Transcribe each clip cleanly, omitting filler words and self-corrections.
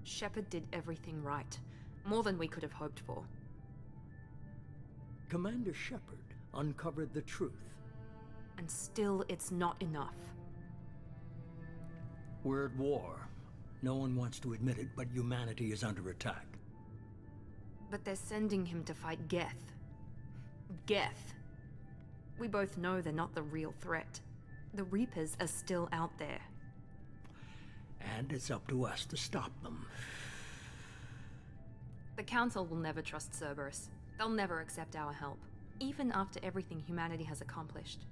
Shepard did everything right. More than we could have hoped for. Commander Shepard uncovered the truth. And still, it's not enough. We're at war. No one wants to admit it, but humanity is under attack. But they're sending him to fight Geth. Geth. We both know they're not the real threat. The Reapers are still out there. And it's up to us to stop them. The Council will never trust Cerberus. They'll never accept our help, even after everything humanity has accomplished.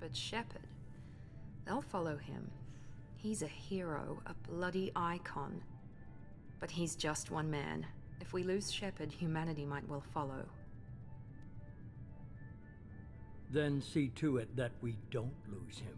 But Shepard, they'll follow him. He's a hero, a bloody icon. But he's just one man. If we lose Shepard, humanity might well follow. Then see to it that we don't lose him.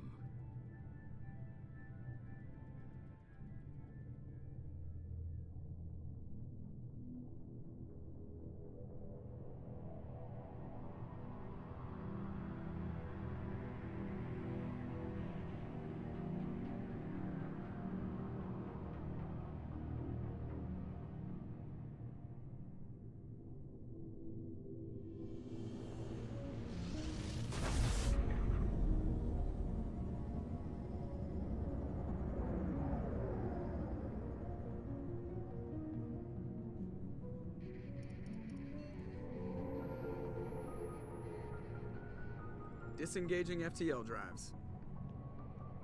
Disengaging FTL drives.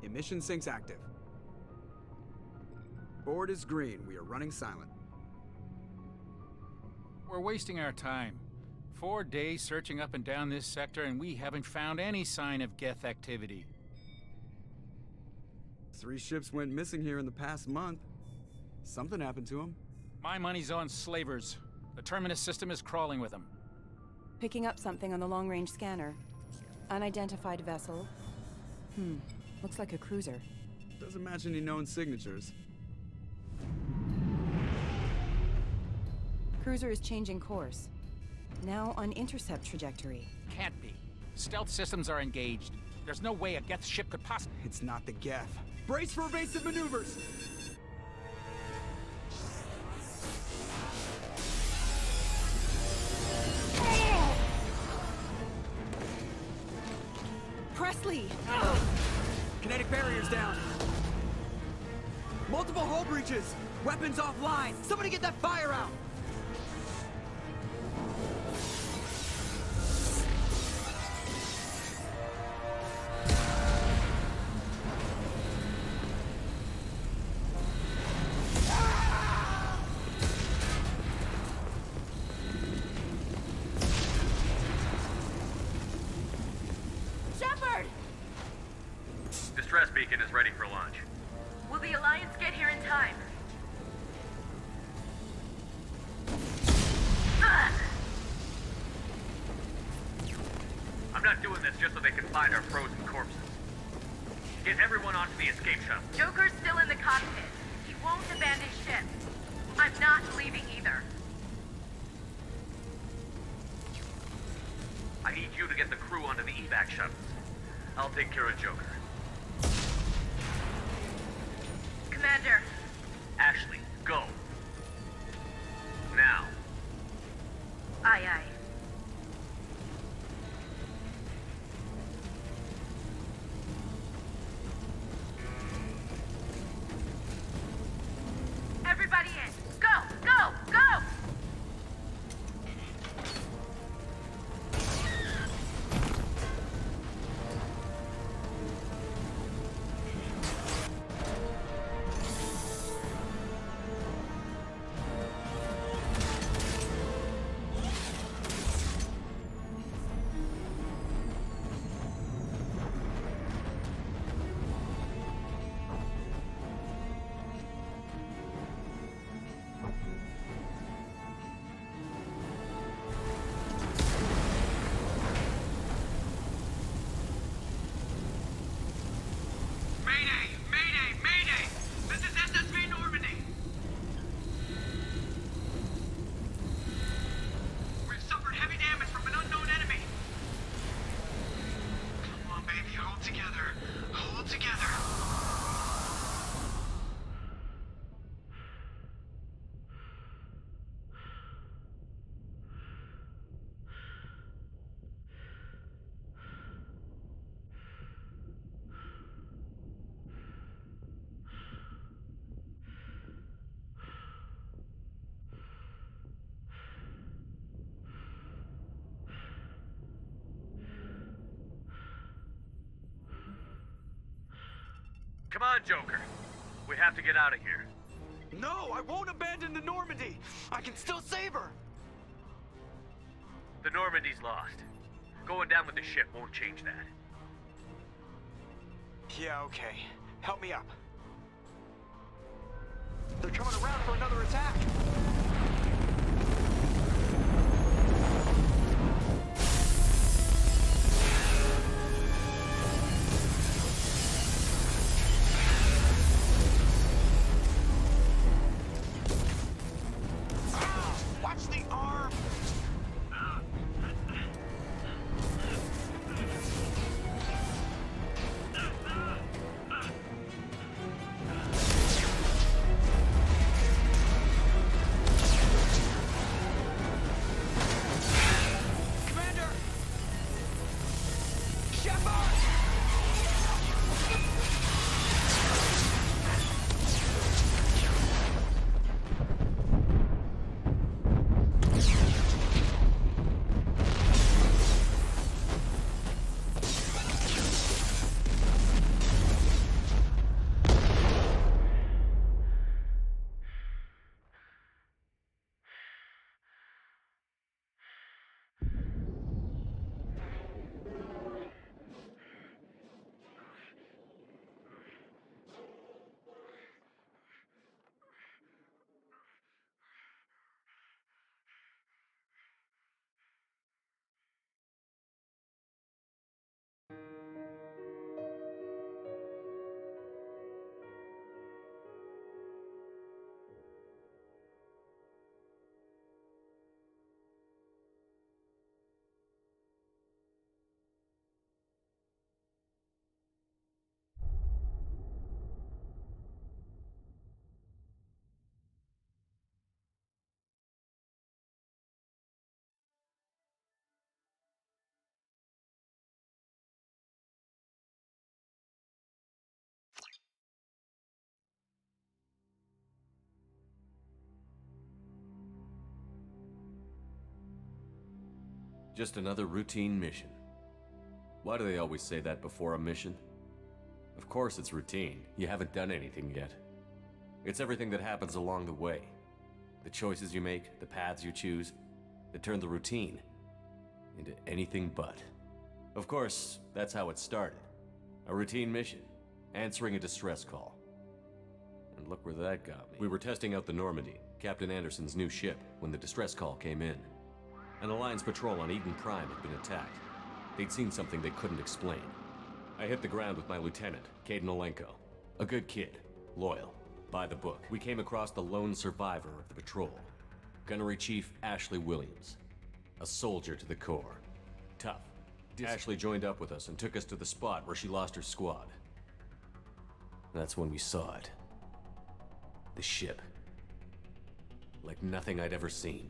Emission sinks active. Board is green. We are running silent. We're wasting our time. 4 days searching up and down this sector, and we haven't found any sign of Geth activity. 3 ships went missing here in the past month. Something happened to them. My money's on slavers. The Terminus system is crawling with them. Picking up something on the long-range scanner. Unidentified vessel. Looks like a cruiser. Doesn't match any known signatures. Cruiser is changing course. Now on intercept trajectory. Can't be. Stealth systems are engaged. There's no way a Geth ship could possibly... It's not the Geth. Brace for evasive maneuvers! Presley! Kinetic barriers down. Multiple hull breaches. Weapons offline. Somebody get that fire out. Distress beacon is ready for launch. Will the Alliance get here in time? I'm not doing this just so they can find our frozen corpses. Get everyone onto the escape shuttle. Joker's still in the cockpit. He won't abandon ship. I'm not leaving either. I need you to get the crew onto the evac shuttles. I'll take care of Joker. Commander. Ashley, go. Now. Aye, aye. Everybody in. Go, go, go! Come on, Joker. We have to get out of here. No, I won't abandon the Normandy. I can still save her. The Normandy's lost. Going down with the ship won't change that. Yeah, okay. Help me up. They're coming around for another attack. Watch the arm! Commander! Shepard! Just another routine mission. Why do they always say that before a mission? Of course it's routine. You haven't done anything yet. It's everything that happens along the way. The choices you make, the paths you choose, that turn the routine into anything but. Of course, that's how it started. A routine mission, answering a distress call. And look where that got me. We were testing out the Normandy, Captain Anderson's new ship, when the distress call came in. An Alliance patrol on Eden Prime had been attacked. They'd seen something they couldn't explain. I hit the ground with my lieutenant, Caden Olenko. A good kid, loyal, by the book. We came across the lone survivor of the patrol, Gunnery Chief Ashley Williams. A soldier to the core. Tough. Ashley joined up with us and took us to the spot where she lost her squad. That's when we saw it. The ship. Like nothing I'd ever seen.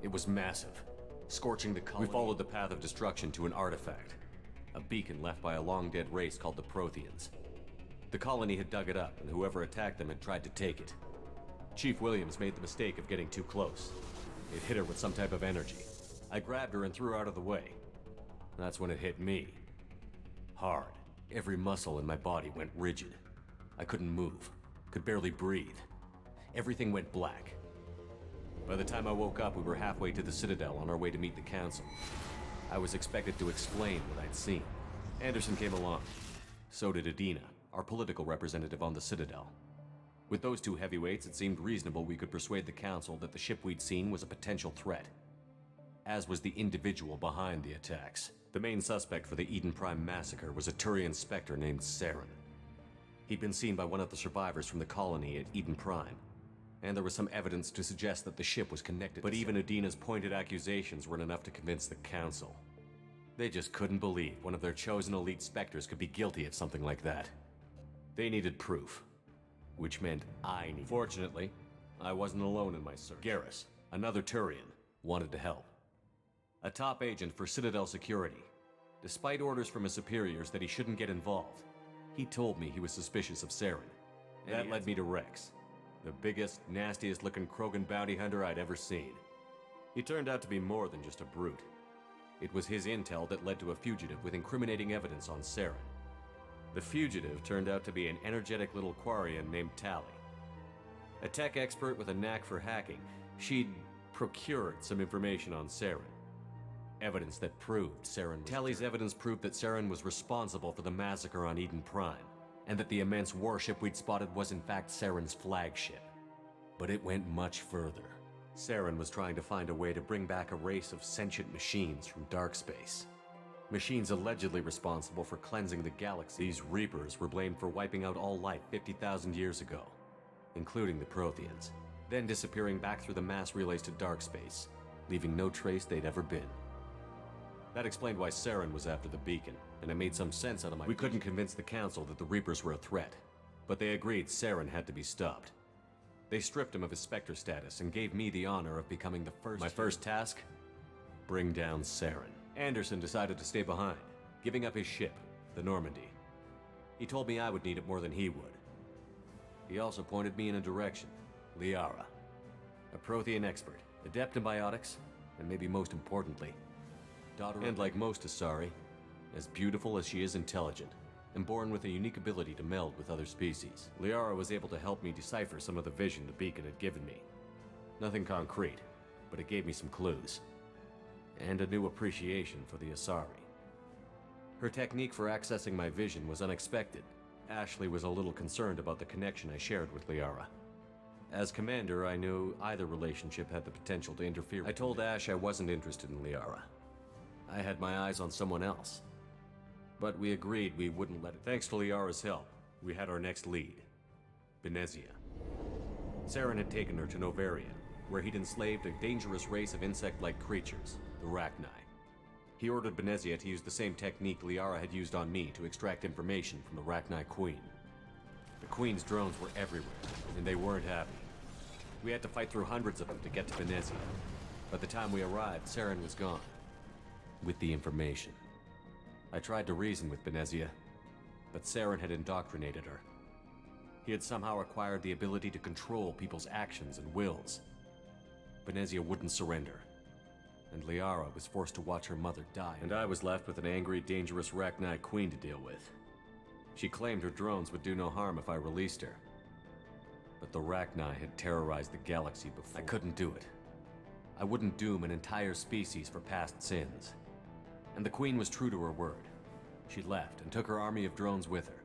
It was massive, scorching the colony. We followed the path of destruction to an artifact, a beacon left by a long-dead race called the Protheans. The colony had dug it up, and whoever attacked them had tried to take it. Chief Williams made the mistake of getting too close. It hit her with some type of energy. I grabbed her and threw her out of the way. That's when it hit me. Hard. Every muscle in my body went rigid. I couldn't move, could barely breathe. Everything went black. By the time I woke up, we were halfway to the Citadel on our way to meet the Council. I was expected to explain what I'd seen. Anderson came along. So did Adina, our political representative on the Citadel. With those two heavyweights, it seemed reasonable we could persuade the Council that the ship we'd seen was a potential threat. As was the individual behind the attacks. The main suspect for the Eden Prime massacre was a Turian Spectre named Saren. He'd been seen by one of the survivors from the colony at Eden Prime. And there was some evidence to suggest that the ship was connected. But even Adina's pointed accusations weren't enough to convince the Council. They just couldn't believe one of their chosen elite Spectres could be guilty of something like that. They needed proof, which meant I needed. Fortunately, I wasn't alone in my search. Garrus, another Turian, wanted to help. A top agent for Citadel Security. Despite orders from his superiors that he shouldn't get involved, he told me he was suspicious of Saren. That led me to Rex. The biggest, nastiest-looking Krogan bounty hunter I'd ever seen. He turned out to be more than just a brute. It was his intel that led to a fugitive with incriminating evidence on Saren. The fugitive turned out to be an energetic little Quarian named Tally. A tech expert with a knack for hacking, she'd procured some information on Saren. Evidence that proved Saren was Tally's evidence proved that Saren was responsible for the massacre on Eden Prime, and that the immense warship we'd spotted was in fact Saren's flagship. But it went much further. Saren was trying to find a way to bring back a race of sentient machines from dark space. Machines allegedly responsible for cleansing the galaxy. These Reapers were blamed for wiping out all life 50,000 years ago, including the Protheans, then disappearing back through the mass relays to dark space, leaving no trace they'd ever been. That explained why Saren was after the beacon, and it made some sense out of my... We couldn't convince the Council that the Reapers were a threat, but they agreed Saren had to be stopped. They stripped him of his Spectre status and gave me the honor of becoming the first... My first task? Bring down Saren. Anderson decided to stay behind, giving up his ship, the Normandy. He told me I would need it more than he would. He also pointed me in a direction, Liara. A Prothean expert, adept in biotics, and maybe most importantly, daughter and like most Asari, as beautiful as she is intelligent, and born with a unique ability to meld with other species. Liara was able to help me decipher some of the vision the beacon had given me. Nothing concrete, but it gave me some clues. And a new appreciation for the Asari. Her technique for accessing my vision was unexpected. Ashley was a little concerned about the connection I shared with Liara. As commander, I knew either relationship had the potential to interfere. I told Ash I wasn't interested in Liara. I had my eyes on someone else. But we agreed we wouldn't let it. Thanks to Liara's help, we had our next lead, Benezia. Saren had taken her to Novaria, where he'd enslaved a dangerous race of insect-like creatures, the Rachni. He ordered Benezia to use the same technique Liara had used on me to extract information from the Rachni Queen. The Queen's drones were everywhere, and they weren't happy. We had to fight through hundreds of them to get to Benezia. By the time we arrived, Saren was gone. With the information. I tried to reason with Benezia, but Saren had indoctrinated her. He had somehow acquired the ability to control people's actions and wills. Benezia wouldn't surrender, and Liara was forced to watch her mother die, and I was left with an angry, dangerous Rachni Queen to deal with. She claimed her drones would do no harm if I released her. But the Rachni had terrorized the galaxy before. I couldn't do it. I wouldn't doom an entire species for past sins. And the Queen was true to her word. She left and took her army of drones with her.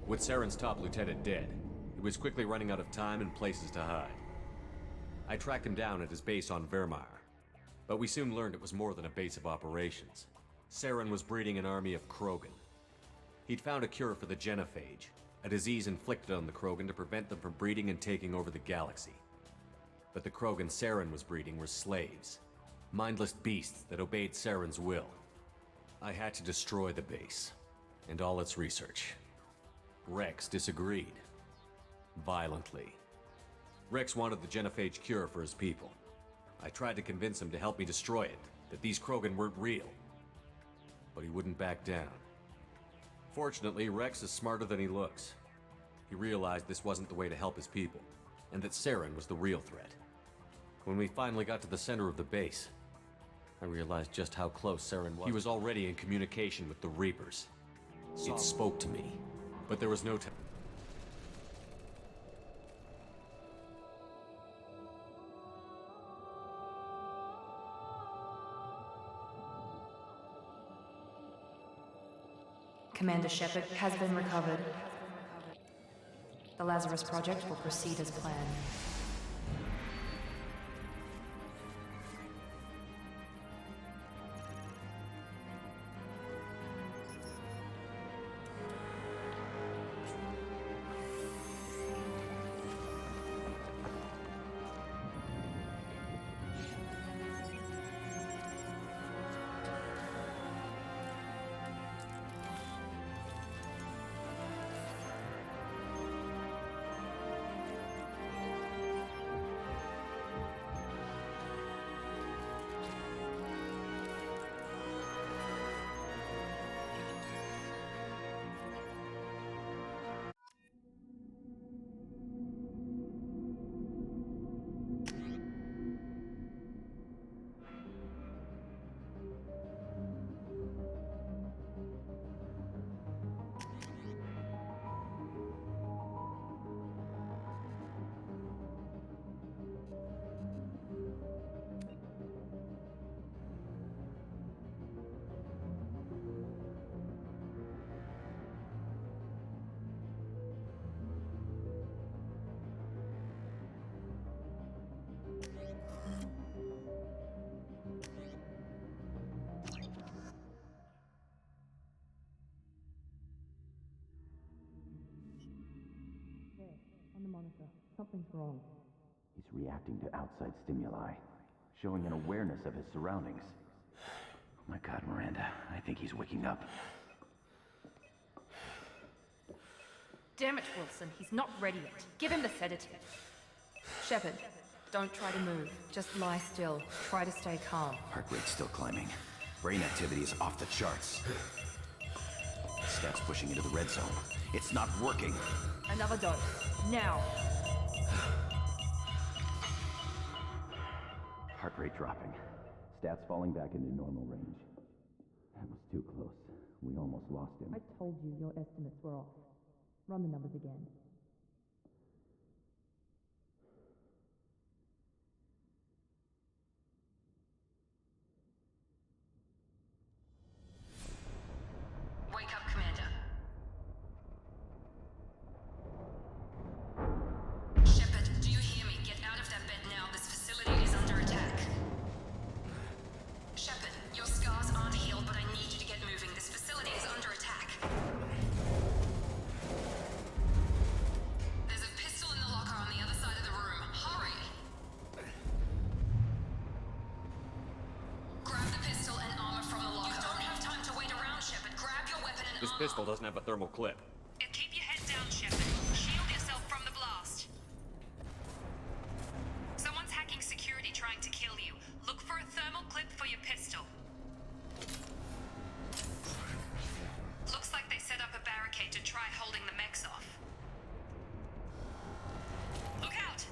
With Saren's top lieutenant dead, he was quickly running out of time and places to hide. I tracked him down at his base on Vermeer, but we soon learned it was more than a base of operations. Saren was breeding an army of Krogan. He'd found a cure for the genophage, a disease inflicted on the Krogan to prevent them from breeding and taking over the galaxy. But the Krogan Saren was breeding were slaves, mindless beasts that obeyed Saren's will. I had to destroy the base, and all its research. Rex disagreed. Violently. Rex wanted the genophage cure for his people. I tried to convince him to help me destroy it, that these Krogan weren't real. But he wouldn't back down. Fortunately, Rex is smarter than he looks. He realized this wasn't the way to help his people, and that Saren was the real threat. When we finally got to the center of the base, I realized just how close Saren was. He was already in communication with the Reapers. It spoke to me, but there was no time. Commander Shepard has been recovered. The Lazarus Project will proceed as planned. monitor. Something's wrong. He's reacting to outside stimuli, showing an awareness of his surroundings. Oh my god, Miranda, I think he's waking up. Damn it, Wilson, he's not ready yet. Give him the sedative. Shepard, don't try to move. Just lie still. Try to stay calm. Heart rate's still climbing. Brain activity is off the charts. Steps pushing into the red zone. It's not working. Another dose. Now. Heart rate dropping. Stats falling back into normal range. That was too close. We almost lost him. I told you your estimates were off. Run the numbers again. Wake up, Commander. Shepard, do you hear me? Get out of that bed now. This facility is under attack. Shepard, your scars aren't healed, but I need you to get moving. This facility is under attack. There's a pistol in the locker on the other side of the room. Hurry! Grab the pistol and armor from the locker. You don't have time to wait around, Shepard. Grab your weapon and This armor. pistol doesn't have a thermal clip. Keep your head down, Shepard. Shield yourself from the blast. Someone's hacking security trying to kill you. Look for a thermal clip for your pistol. Looks like they set up a barricade to try holding the mechs off. Look out!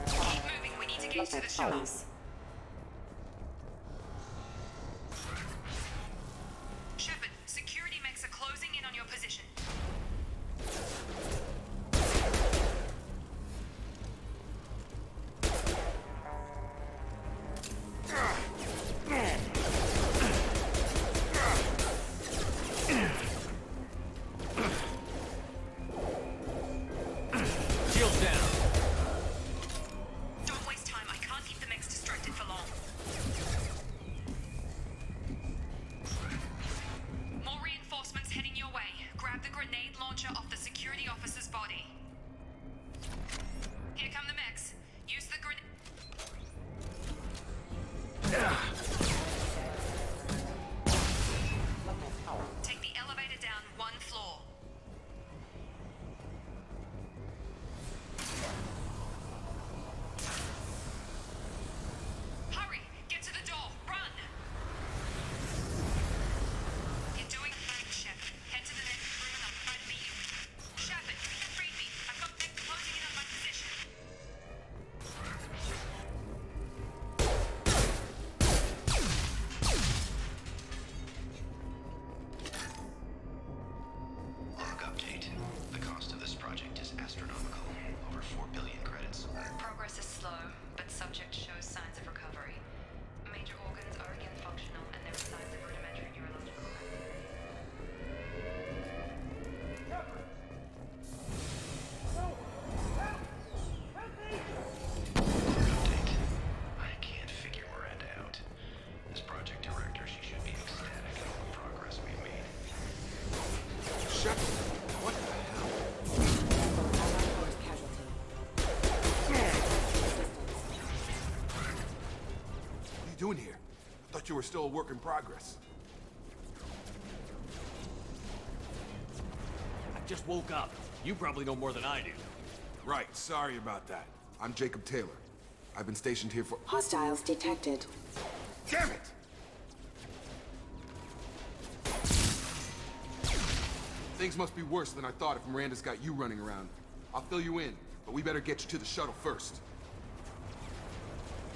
Keep moving, we need to get to the shuttles. Shepard, security mechs are closing in on your position. Shields down. Don't waste time, I can't keep the mechs distracted for long. More reinforcements heading your way. Grab the grenade launcher off the security officer's body. Here come the mechs. Use the grenade. Take the elevator down one floor. Hurry! Get to the door! Run! You're doing fine, Shepard. Head to the next room and I'll try to meet you. Shepard, you can't read me. I've got mechs closing in on my position. Log update. The cost of this project is astronomical. Over 4 billion credits. Progress is slow, but subject shows signs of recovery. Major organs are again functional, and there are signs of rudimentary neurological activity. Update. I can't figure Miranda out. As project director, she should be ecstatic at all the progress we've made. Shepard, what the hell? What are you doing here? I thought you were still a work in progress. I just woke up. You probably know more than I do. Right, sorry about that. I'm Jacob Taylor. I've been stationed here for— Hostiles detected. Damn it! Things must be worse than I thought if Miranda's got you running around. I'll fill you in, but we better get you to the shuttle first.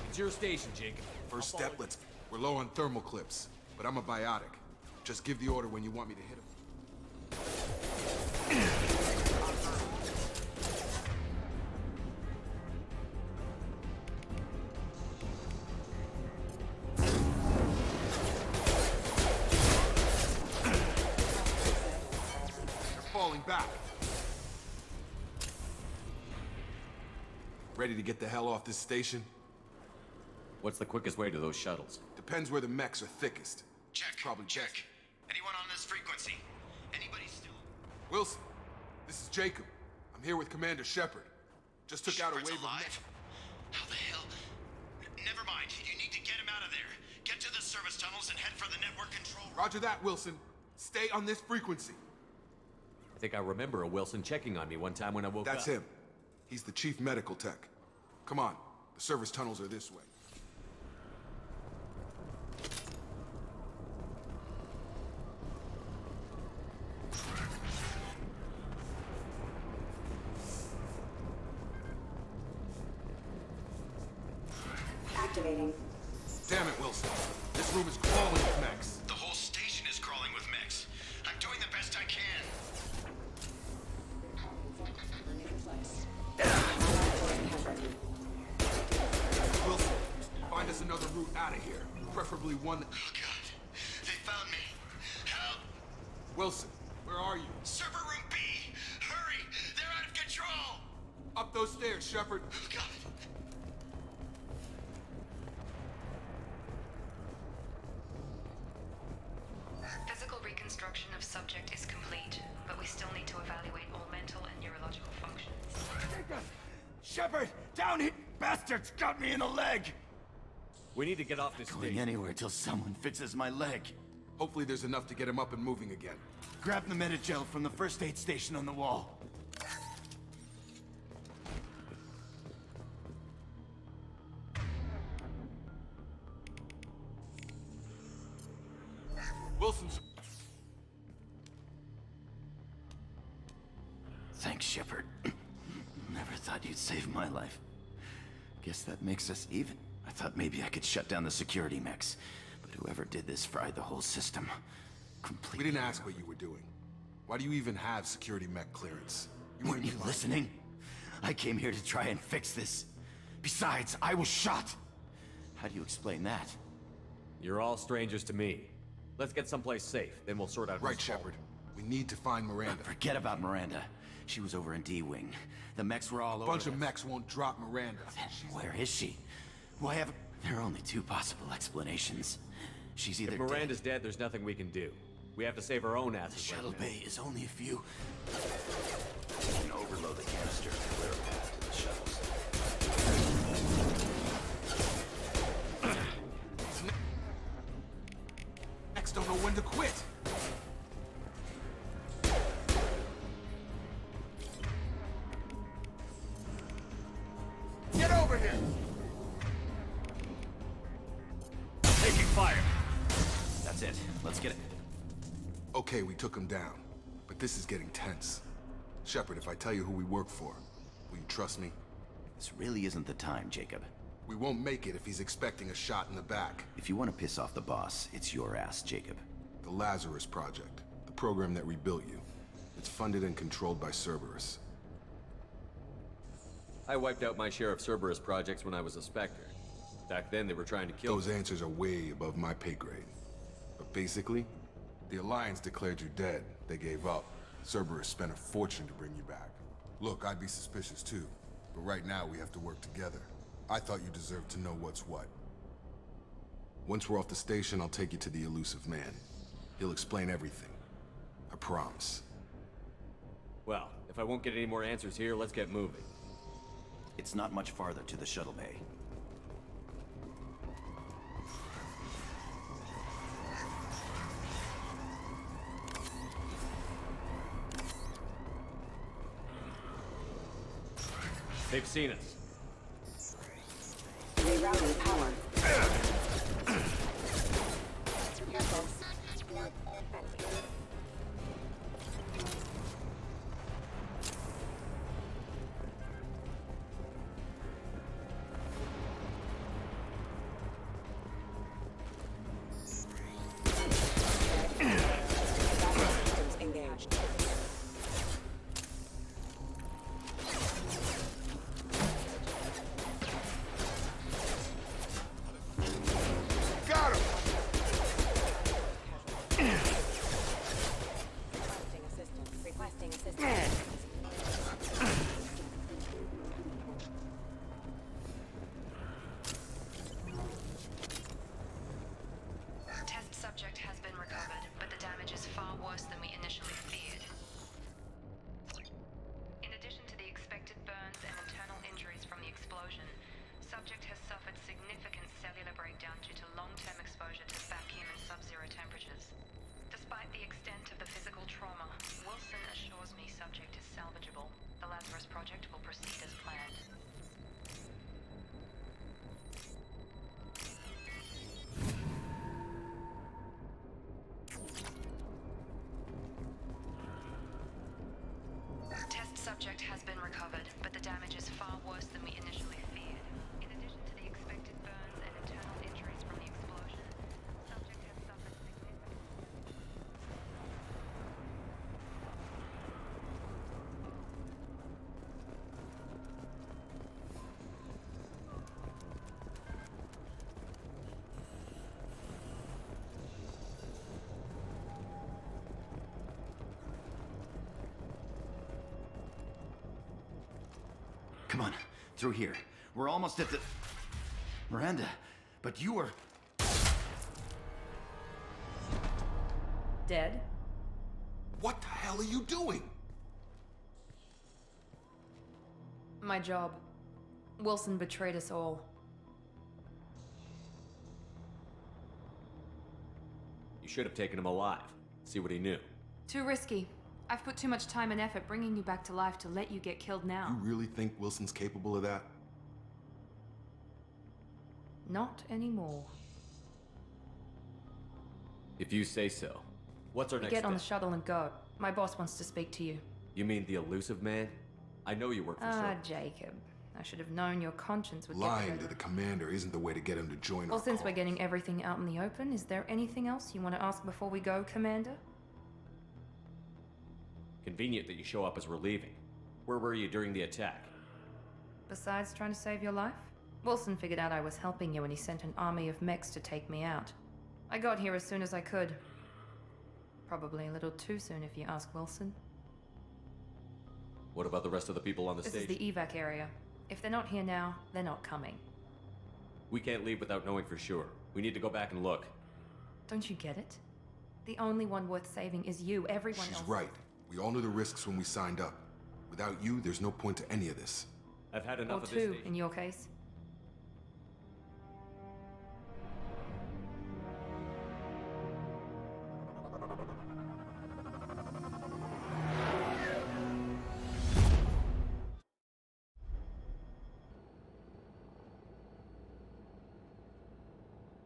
It's your station, Jacob. First step, we're low on thermal clips, but I'm a biotic. Just give the order when you want me to hit him. They're falling back. Ready to get the hell off this station? What's the quickest way to those shuttles? Depends where the mechs are thickest. Check. Probably check. best. Anyone on this frequency? Anybody still? Wilson, this is Jacob. I'm here with Commander Shepard. Just took out a Shepard's wave alive? How the hell? Never mind. You need to get him out of there. Get to the service tunnels and head for the network control room. Roger that, Wilson. Stay on this frequency. I think I remember a Wilson checking on me one time when I woke up. That's him. He's the chief medical tech. Come on. The service tunnels are this way. Activating. Damn it, Wilson. This room is crawling with mechs. The whole station is crawling with mechs. I'm doing the best I can. Wilson, find us another route out of here. Preferably one that... Oh, God. They found me. Help! Wilson, where are you? Server room B! Hurry! They're out of control! Up those stairs, Shepard. Oh, God. Physical reconstruction of subject is complete, but we still need to evaluate all mental and neurological functions. Shepard! Down here! Bastards got me in the leg! We need to get off this Going stage. anywhere till someone fixes my leg. Hopefully there's enough to get him up and moving again. Grab the Metagel from the first aid station on the wall. Wilson's... Thanks, Shepard. Never thought you'd save my life. Guess that makes us even. I thought maybe I could shut down the security mechs, but whoever did this fried the whole system. Completely. We didn't ask what you were doing. Why do you even have security mech clearance? Weren't you listening? I came here to try and fix this. Besides, I was shot. How do you explain that? You're all strangers to me. Let's get someplace safe, then we'll sort out Right, who's fault. Shepard. We need to find Miranda. Forget about Miranda. She was over in D-Wing. The mechs were all over. A bunch of mechs won't drop Miranda. Then where is she? Why have... There are only two possible explanations. She's either If Miranda's dead, there's nothing we can do. We have to save our own asses. The shuttle right now. bay is only a few... We can overload the canister to clear a path to the shuttles. Mechs don't know when to quit. Get over here! Taking fire! That's it. Let's get it. Okay, we took him down. But this is getting tense. Shepard, if I tell you who we work for, will you trust me? This really isn't the time, Jacob. We won't make it if he's expecting a shot in the back. If you want to piss off the boss, it's your ass, Jacob. The Lazarus Project, the program that rebuilt you. It's funded and controlled by Cerberus. I wiped out my share of Cerberus projects when I was a Spectre. Back then, they were trying to kill Those me. answers are way above my pay grade. But basically, the Alliance declared you dead. They gave up. Cerberus spent a fortune to bring you back. Look, I'd be suspicious too. But right now, we have to work together. I thought you deserved to know what's what. Once we're off the station, I'll take you to the elusive man. He'll explain everything. I promise. Well, if I won't get any more answers here, let's get moving. It's not much farther to the shuttle bay. They've seen us. Rerouting power. Systems engaged. Despite the extent of the physical trauma, Wilson assures me subject is salvageable. The Lazarus Project will proceed as planned. Test subject has been recovered, but the damage is far worse than we initially feared. In addition to the expected burns and internal injuries from the explosion, subject has suffered significant... Come on, through here. We're almost at the... Miranda, but you were... Dead? What the hell are you doing? My job. Wilson betrayed us all. You should have taken him alive. See what he knew. Too risky. I've put too much time and effort bringing you back to life to let you get killed now. You really think Wilson's capable of that? Not anymore. If you say so. What's our next Get on the step? shuttle and go. My boss wants to speak to you. You mean the elusive man? I know you work for Ah, Cerberus. Jacob. I should have known your conscience would Lying get to the the commander isn't the way to get him to join Well, our since we're cause. getting everything out in the open, is there anything else you want to ask before we go, Commander? Convenient that you show up as we're leaving. Where were you during the attack? Besides trying to save your life? Wilson figured out I was helping you and he sent an army of mechs to take me out. I got here as soon as I could. Probably a little too soon if you ask Wilson. What about the rest of the people on the This stage? is the evac area. If they're not here now, they're not coming. We can't leave without knowing for sure. We need to go back and look. Don't you get it? The only one worth saving is you. Everyone She's else... right. We all knew the risks when we signed up. Without you, there's no point to any of this. I've had Or enough of this two, station. in your case.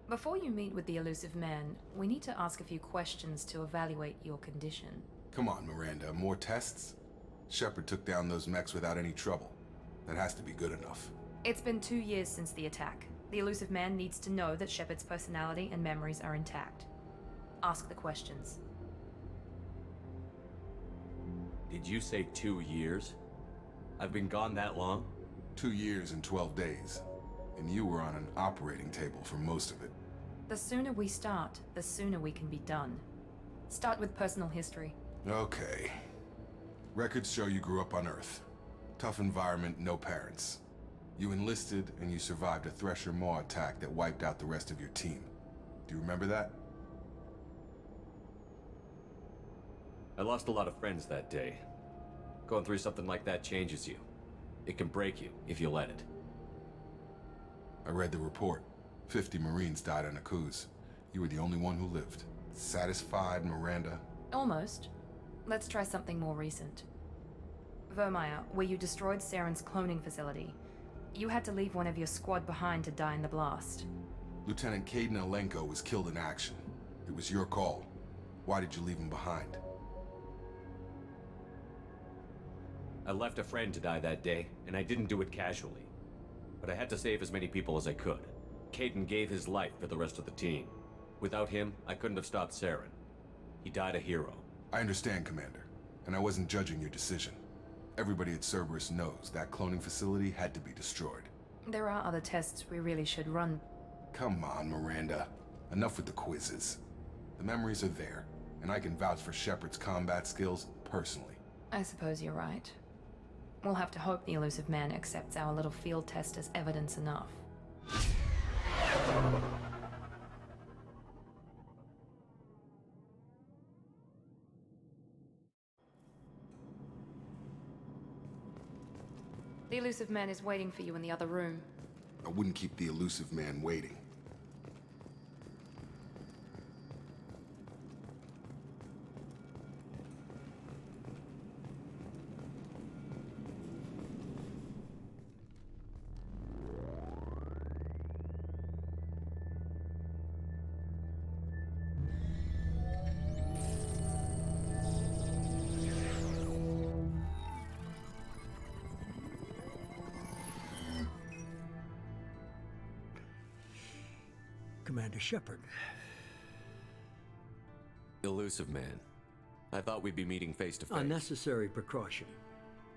Before you meet with the elusive man, we need to ask a few questions to evaluate your condition. Come on, Miranda, more tests? Shepard took down those mechs without any trouble. That has to be good enough. It's been 2 years since the attack. The elusive man needs to know that Shepard's personality and memories are intact. Ask the questions. Did you say 2 years? I've been gone that long? 2 years and 12 days. And you were on an operating table for most of it. The sooner we start, the sooner we can be done. Start with personal history. Okay. Records show you grew up on Earth. Tough environment, no parents. You enlisted and you survived a Thresher Maw attack that wiped out the rest of your team. Do you remember that? I lost a lot of friends that day. Going through something like that changes you. It can break you if you let it. I read the report. 50 Marines died on Akuz. You were the only one who lived. Satisfied, Miranda? Almost. Let's try something more recent. Vermeer, where you destroyed Saren's cloning facility. You had to leave one of your squad behind to die in the blast. Lieutenant Caden Alenko was killed in action. It was your call. Why did you leave him behind? I left a friend to die that day, and I didn't do it casually. But I had to save as many people as I could. Caden gave his life for the rest of the team. Without him, I couldn't have stopped Saren. He died a hero. I understand, Commander, and I wasn't judging your decision. Everybody at Cerberus knows that cloning facility had to be destroyed. There are other tests we really should run. Come on, Miranda. Enough with the quizzes. The memories are there, and I can vouch for Shepard's combat skills personally. I suppose you're right. We'll have to hope the elusive man accepts our little field test as evidence enough. The elusive man is waiting for you in the other room. I wouldn't keep the elusive man waiting. Commander Shepard. Elusive man. I thought we'd be meeting face to face. A necessary precaution.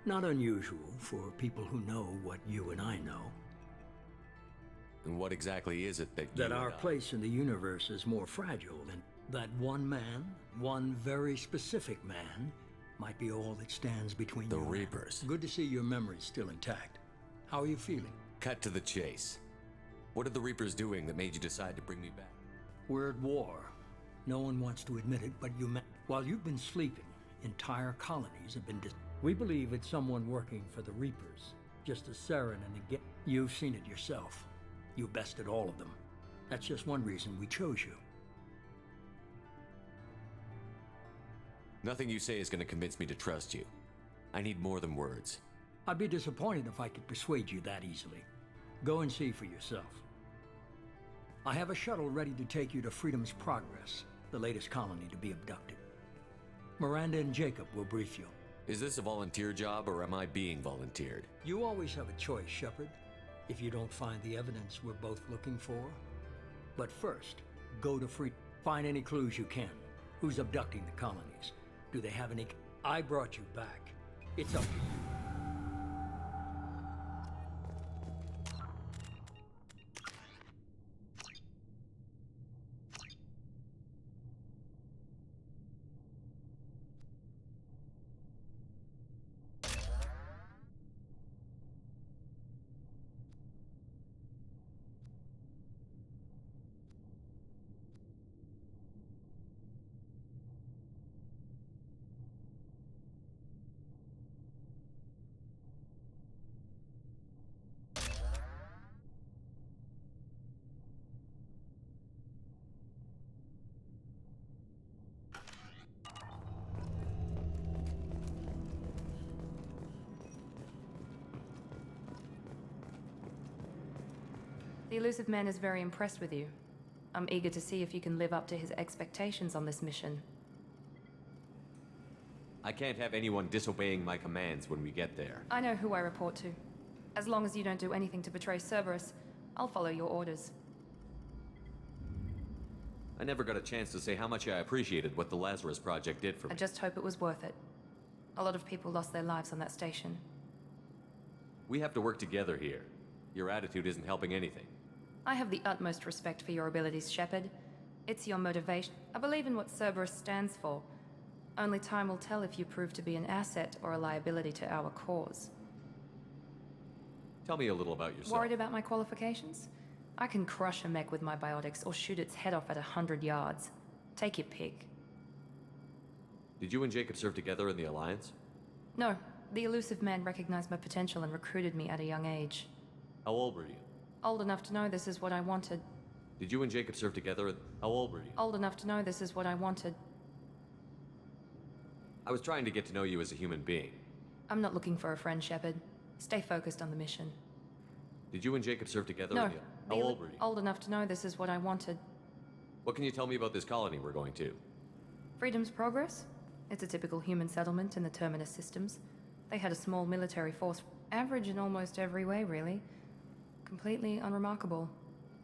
Not unusual for people who know what you and I know. And what exactly is it that you That our and I- place in the universe is more fragile than that one man, one very specific man, might be all that stands between The you and- Reapers. Good to see your memory's still intact. How are you feeling? Cut to the chase. What are the Reapers doing that made you decide to bring me back? We're at war. No one wants to admit it, but while you've been sleeping, entire colonies have been We believe it's someone working for the Reapers, just as Saren and again. You've seen it yourself. You bested all of them. That's just one reason we chose you. Nothing you say is going to convince me to trust you. I need more than words. I'd be disappointed if I could persuade you that easily. Go and see for yourself. I have a shuttle ready to take you to Freedom's Progress, the latest colony to be abducted. Miranda and Jacob will brief you. Is this a volunteer job, or am I being volunteered? You always have a choice, Shepard, if you don't find the evidence we're both looking for. But first, go to find any clues you can. Who's abducting the colonies? Do they have any... I brought you back. It's up to you. The elusive man is very impressed with you. I'm eager to see if you can live up to his expectations on this mission. I can't have anyone disobeying my commands when we get there. I know who I report to. As long as you don't do anything to betray Cerberus, I'll follow your orders. I never got a chance to say how much I appreciated what the Lazarus Project did for me. I just hope it was worth it. A lot of people lost their lives on that station. We have to work together here. Your attitude isn't helping anything. I have the utmost respect for your abilities, Shepard. It's your motivation. I believe in what Cerberus stands for. Only time will tell if you prove to be an asset or a liability to our cause. Tell me a little about yourself. Worried about my qualifications? I can crush a mech with my biotics or shoot its head off at 100 yards. Take your pick. Did you and Jacob serve together in the Alliance? No, the elusive man recognized my potential and recruited me at a young age. How old were you? Old enough to know this is what I wanted. Did you and Jacob serve together? How old were you? Old enough to know this is what I wanted. I was trying to get to know you as a human being. I'm not looking for a friend, Shepard. Stay focused on the mission. Did you and Jacob serve together No. in the... How old were you? Old enough to know this is what I wanted. What can you tell me about this colony we're going to? Freedom's Progress? It's a typical human settlement in the Terminus systems. They had a small military force, average in almost every way, really. Completely unremarkable,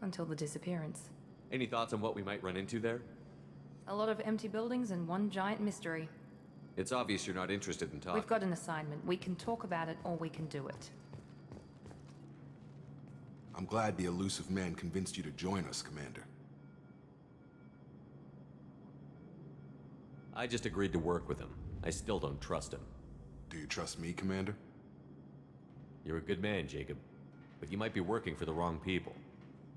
until the disappearance. Any thoughts on what we might run into there? A lot of empty buildings and one giant mystery. It's obvious you're not interested in talking. We've got an assignment. We can talk about it, or we can do it. I'm glad the elusive man convinced you to join us, Commander. I just agreed to work with him. I still don't trust him. Do you trust me, Commander? You're a good man, Jacob. But you might be working for the wrong people.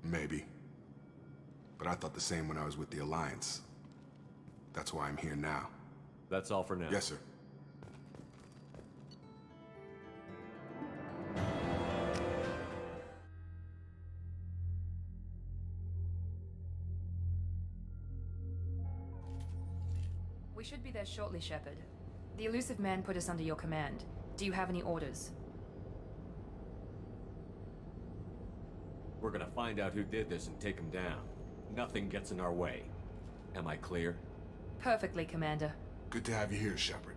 Maybe. But I thought the same when I was with the Alliance. That's why I'm here now. That's all for now. Yes, sir. We should be there shortly, Shepard. The elusive man put us under your command. Do you have any orders? We're gonna find out who did this and take him down. Nothing gets in our way. Am I clear? Perfectly, Commander. Good to have you here, Shepard.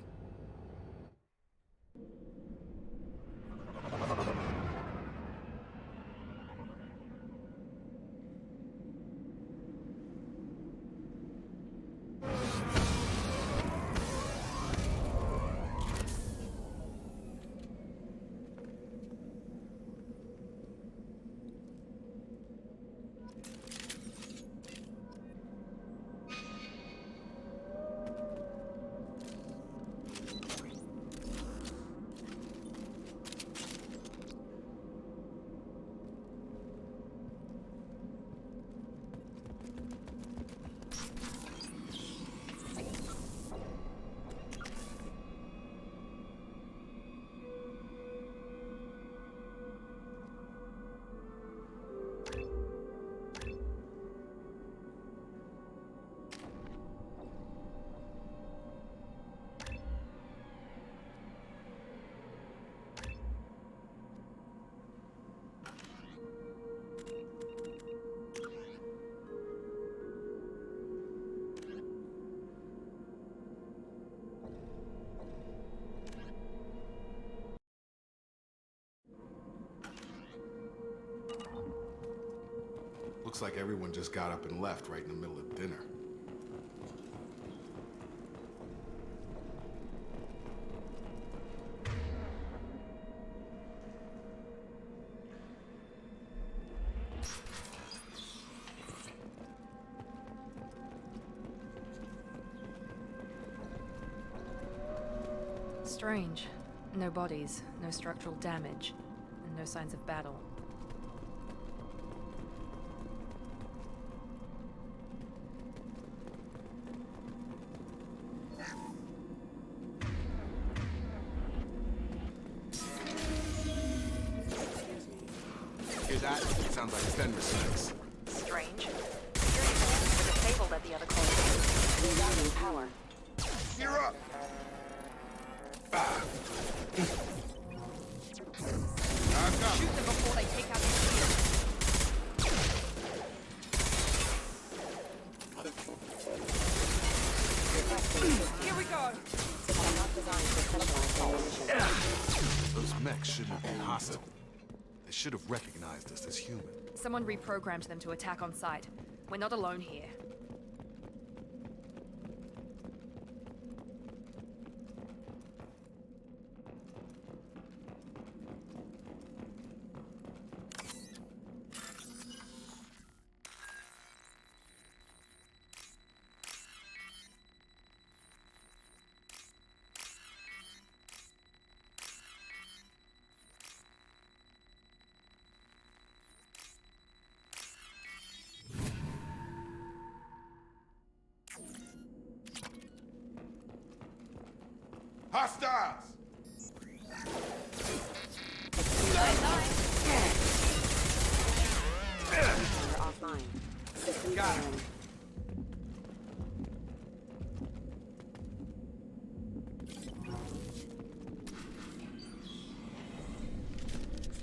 Looks like everyone just got up and left right in the middle of dinner. Strange. No bodies, no structural damage, and no signs of battle. Hear that? Sounds like Fenris mix. Strange. Security systems were disabled at the other colony. Rerouting power. You're up! Shoot them before they take out the shield. Here we go. Those mechs shouldn't have been hostile. They should have recognized us as human. Someone reprogrammed them to attack on sight. We're not alone here. Hostiles! Offline. System Got it.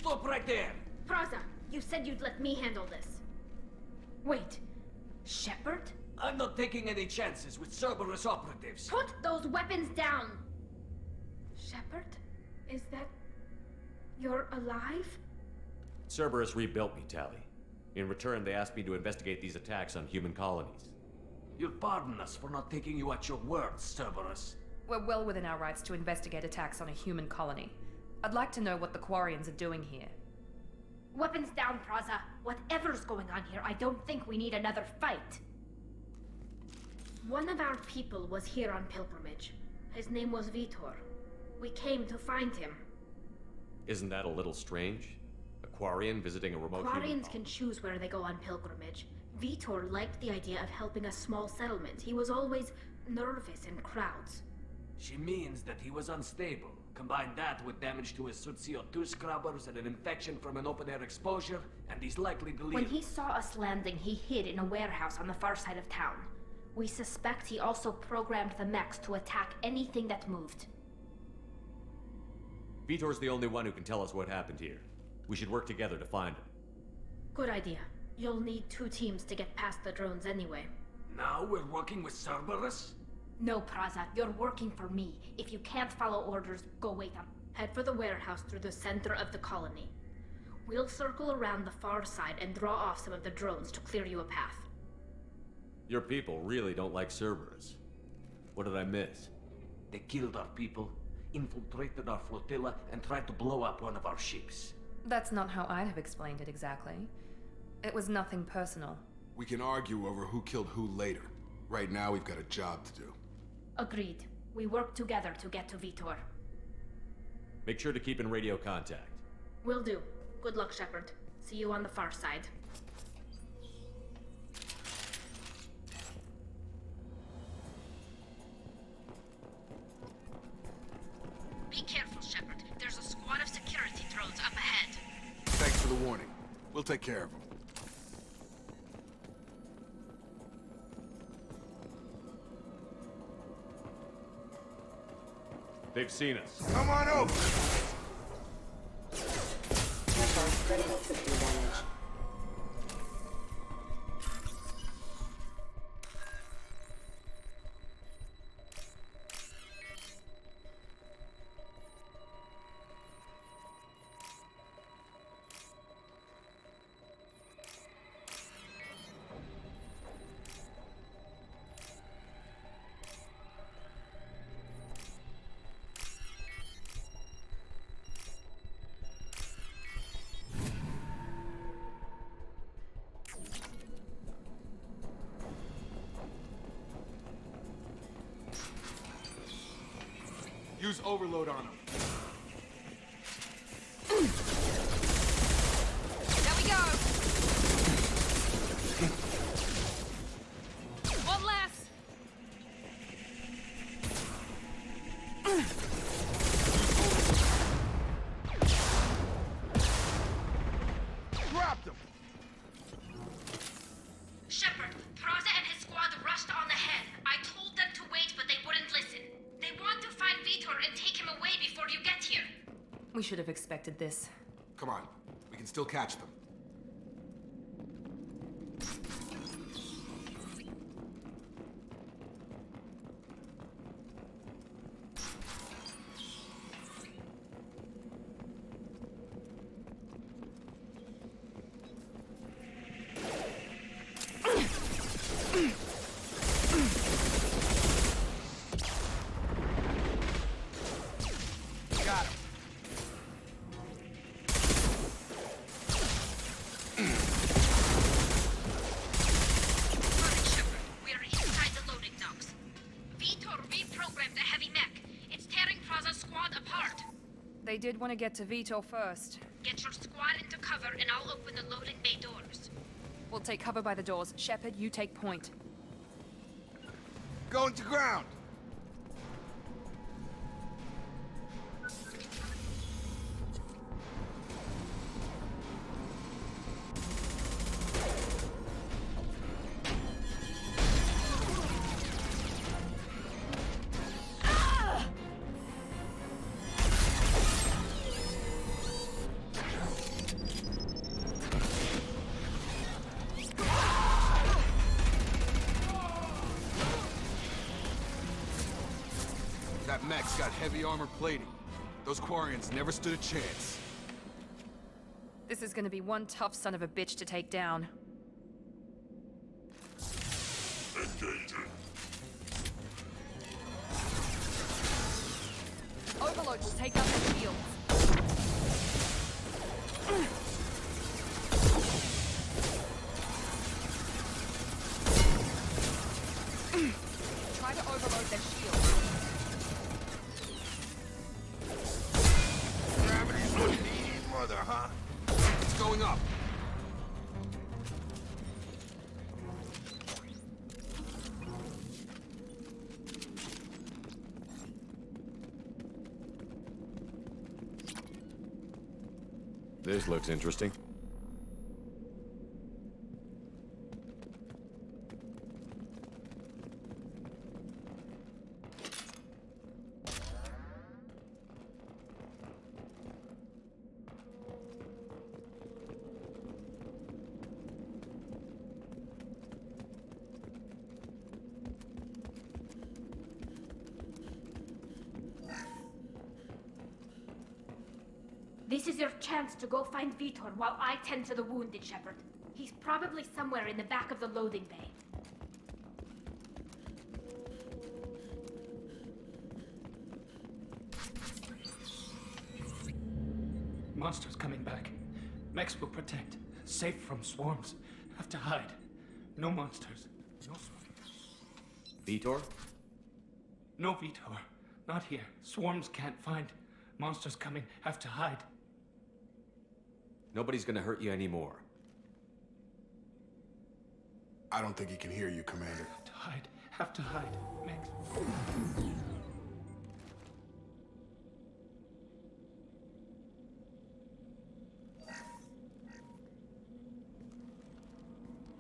Stop right there! Praza, you said you'd let me handle this. Wait, Shepard? I'm not taking any chances with Cerberus operatives. Put those weapons down! Shepard? Is that... you're alive? Cerberus rebuilt me, Tally. In return, they asked me to investigate these attacks on human colonies. You'll pardon us for not taking you at your word, Cerberus. We're well within our rights to investigate attacks on a human colony. I'd like to know what the Quarians are doing here. Weapons down, Praza. Whatever's going on here, I don't think we need another fight. One of our people was here on pilgrimage. His name was Vitor. We came to find him. Isn't that a little strange? A Quarian visiting a remote human Quarians colony? can choose where they go on pilgrimage. Vitor liked the idea of helping a small settlement. He was always nervous in crowds. She means that he was unstable. Combine that with damage to his suit CO2 scrubbers and an infection from an open-air exposure, and he's likely to leave. When he saw us landing, he hid in a warehouse on the far side of town. We suspect he also programmed the mechs to attack anything that moved. Vitor's the only one who can tell us what happened here. We should work together to find him. Good idea. You'll need 2 teams to get past the drones anyway. Now we're working with Cerberus? No, Praza, you're working for me. If you can't follow orders, go wait up. Head for the warehouse through the center of the colony. We'll circle around the far side and draw off some of the drones to clear you a path. Your people really don't like Cerberus. What did I miss? They killed our people, infiltrated our flotilla, and tried to blow up one of our ships. That's not how I'd have explained it exactly. It was nothing personal. We can argue over who killed who later. Right now, we've got a job to do. Agreed. We work together to get to Vitor. Make sure to keep in radio contact. Will do. Good luck, Shepard. See you on the far side. Be careful, Shepard. There's a squad of security drones up ahead. Thanks for the warning. We'll take care of them. They've seen us. Come on over! Critical system damage. Use overload on him. There we go. One less. Dropped him. Shepard, Praza and his squad rushed on ahead. I told them to wait, but they wouldn't listen. They want to find Vitor and take him away before you get here. We should have expected this. Come on, we can still catch them. Got him. Perfect, Shepard. We are inside the loading docks. Vitor reprogrammed the heavy mech. It's tearing Praza's squad apart. They did want to get to Vitor first. Get your squad into cover and I'll open the loading bay doors. We'll take cover by the doors. Shepard, you take point. Going to ground. That mech's got heavy armor plating. Those Quarians never stood a chance. This is gonna be one tough son of a bitch to take down. Overload will take out the shields. Try to overload their shields. Gravity's what needs mother, huh? It's going up. This looks interesting. This is your chance to go find Vitor while I tend to the wounded, Shepard. He's probably somewhere in the back of the loading bay. Monsters coming back. Mechs will protect. Safe from swarms. Have to hide. No monsters. No swarms. Vitor? No Vitor. Not here. Swarms can't find. Monsters coming. Have to hide. Nobody's gonna hurt you anymore. I don't think he can hear you, Commander. Have to hide. Have to hide. Mechs.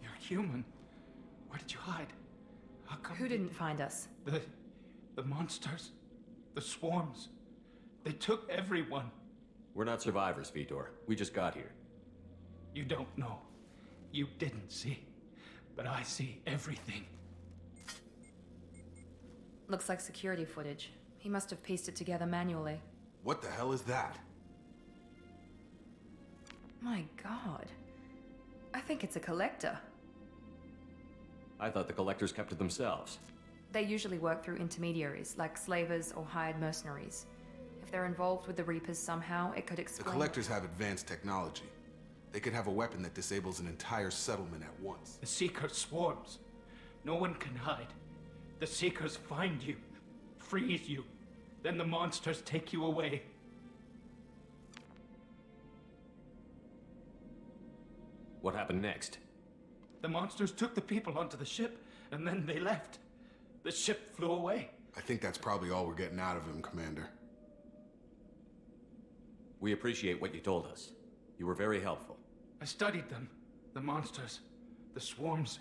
You're human. Where did you hide? How come Who didn't find us? The monsters. The swarms. They took everyone. We're not survivors, Vitor. We just got here. You don't know. You didn't see. But I see everything. Looks like security footage. He must have pieced it together manually. What the hell is that? My god. I think it's a collector. I thought the collectors kept to themselves. They usually work through intermediaries, like slavers or hired mercenaries. If they're involved with the Reapers somehow, it could The explain... collectors have advanced technology. They could have a weapon that disables an entire settlement at once. The Seeker swarms. No one can hide. The Seekers find you, freeze you, Then the monsters take you away. What happened next? The monsters took the people onto the ship, and then they left. The ship flew away. I think that's probably all we're getting out of him, Commander. We appreciate what you told us. You were very helpful. I studied them. The monsters. The swarms.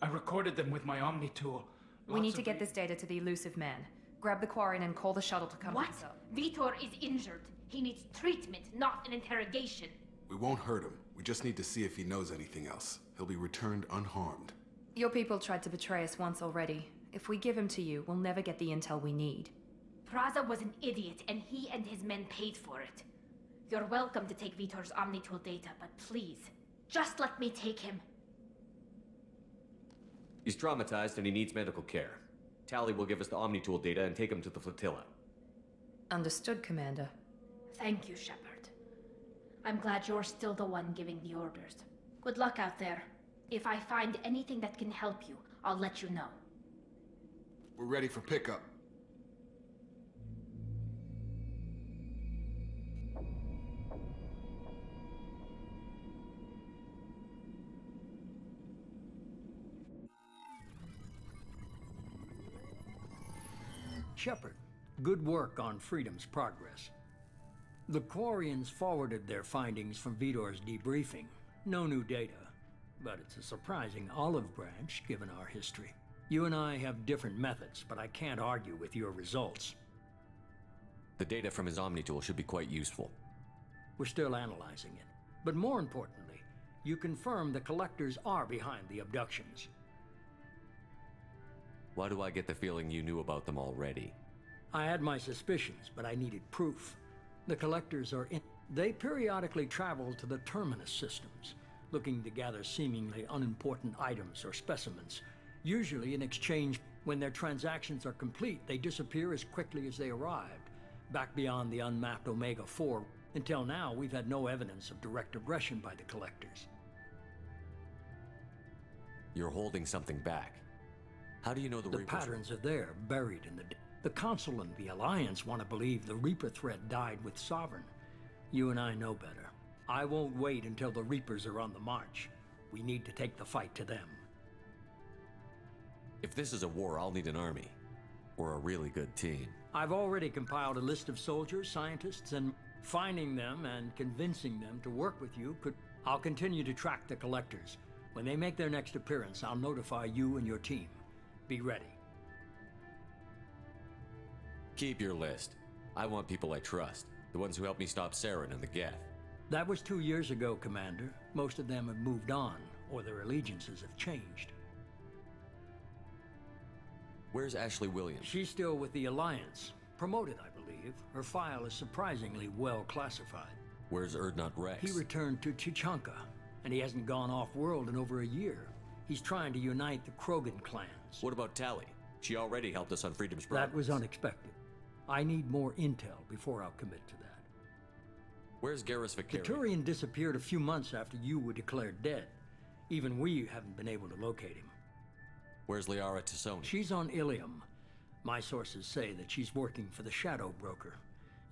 I recorded them with my Omni tool. We need to get this data to the elusive man. Grab the Quarian and call the shuttle to come What? pick us up. Vitor is injured. He needs treatment, not an interrogation. We won't hurt him. We just need to see if he knows anything else. He'll be returned unharmed. Your people tried to betray us once already. If we give him to you, we'll never get the intel we need. Praza was an idiot, and he and his men paid for it. You're welcome to take Vitor's Omnitool data, but please, just let me take him. He's traumatized and he needs medical care. Tally will give us the Omnitool data and take him to the flotilla. Understood, Commander. Thank you, Shepard. I'm glad you're still the one giving the orders. Good luck out there. If I find anything that can help you, I'll let you know. We're ready for pickup. Shepard, good work on Freedom's progress. The Quarians forwarded their findings from Vitor's debriefing. No new data, but it's a surprising olive branch given our history. You and I have different methods, but I can't argue with your results. The data from his Omnitool should be quite useful. We're still analyzing it. But more importantly, you confirm the collectors are behind the abductions. Why do I get the feeling you knew about them already? I had my suspicions, but I needed proof. The collectors are in. They periodically travel to the terminus systems, looking to gather seemingly unimportant items or specimens, usually in exchange. When their transactions are complete, they disappear as quickly as they arrived, back beyond the unmapped Omega 4. Until now, we've had no evidence of direct aggression by the collectors. You're holding something back. How do you know the Reapers? Patterns are there, buried in the Council and the Alliance want to believe the Reaper threat died with Sovereign. You and I know better. I won't wait until the Reapers are on the march. We need to take the fight to them. If this is a war, I'll need an army. Or a really good team. I've already compiled a list of soldiers, scientists, and finding them and convincing them to work with you could... I'll continue to track the collectors. When they make their next appearance, I'll notify you and your team. Be ready. Keep your list. I want people I trust. The ones who helped me stop Saren and the Geth. That was 2 years ago, Commander. Most of them have moved on, or their allegiances have changed. Where's Ashley Williams? She's still with the Alliance. Promoted, I believe. Her file is surprisingly well classified. Where's Erdnot Rex? He returned to Chichanka, and he hasn't gone off-world in over a year. He's trying to unite the Krogan clans. What about Tally? She already helped us on Freedom's That progress. was unexpected. I need more intel before I'll commit to that. Where's Garrus Vicarian? Vicarian disappeared a few months after you were declared dead. Even we haven't been able to locate him. Where's Liara Tassoni? She's on Ilium. My sources say that she's working for the Shadow Broker.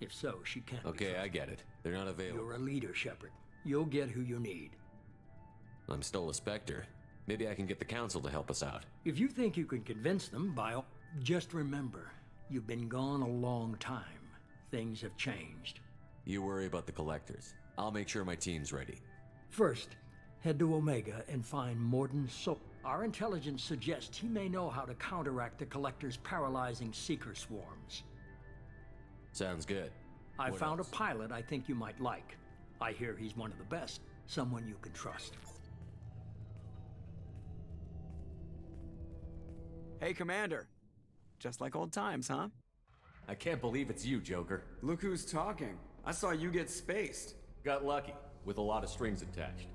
If so, she can't be Okay, I get it. They're not available. You're a leader, Shepard. You'll get who you need. I'm still a Spectre. Maybe I can get the Council to help us out. If you think you can convince them, just remember, you've been gone a long time. Things have changed. You worry about the Collectors. I'll make sure my team's ready. First, head to Omega and find Morden Sol. Our intelligence suggests he may know how to counteract the Collector's paralyzing Seeker swarms. Sounds good. I What found else? a pilot I think you might like. I hear he's one of the best. Someone you can trust. Hey, Commander. Just like old times, huh? I can't believe it's you, Joker. Look who's talking. I saw you get spaced. Got lucky, with a lot of strings attached.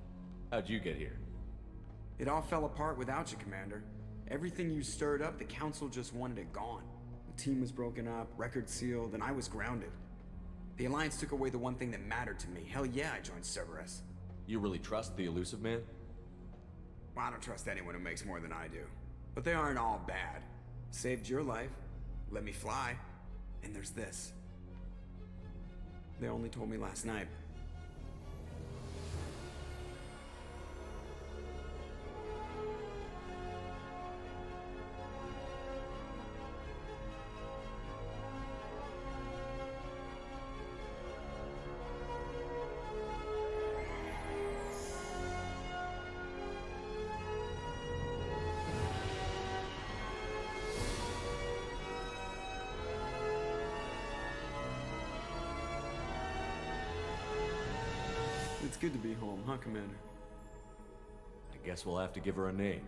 How'd you get here? It all fell apart without you, Commander. Everything you stirred up, the Council just wanted it gone. The team was broken up, record sealed, and I was grounded. The Alliance took away the one thing that mattered to me. Hell yeah, I joined Cerberus. You really trust the Elusive Man? Well, I don't trust anyone who makes more than I do. But they aren't all bad. Saved your life, let me fly, And there's this. They only told me last night. It's good to be home, huh, Commander? I guess we'll have to give her a name.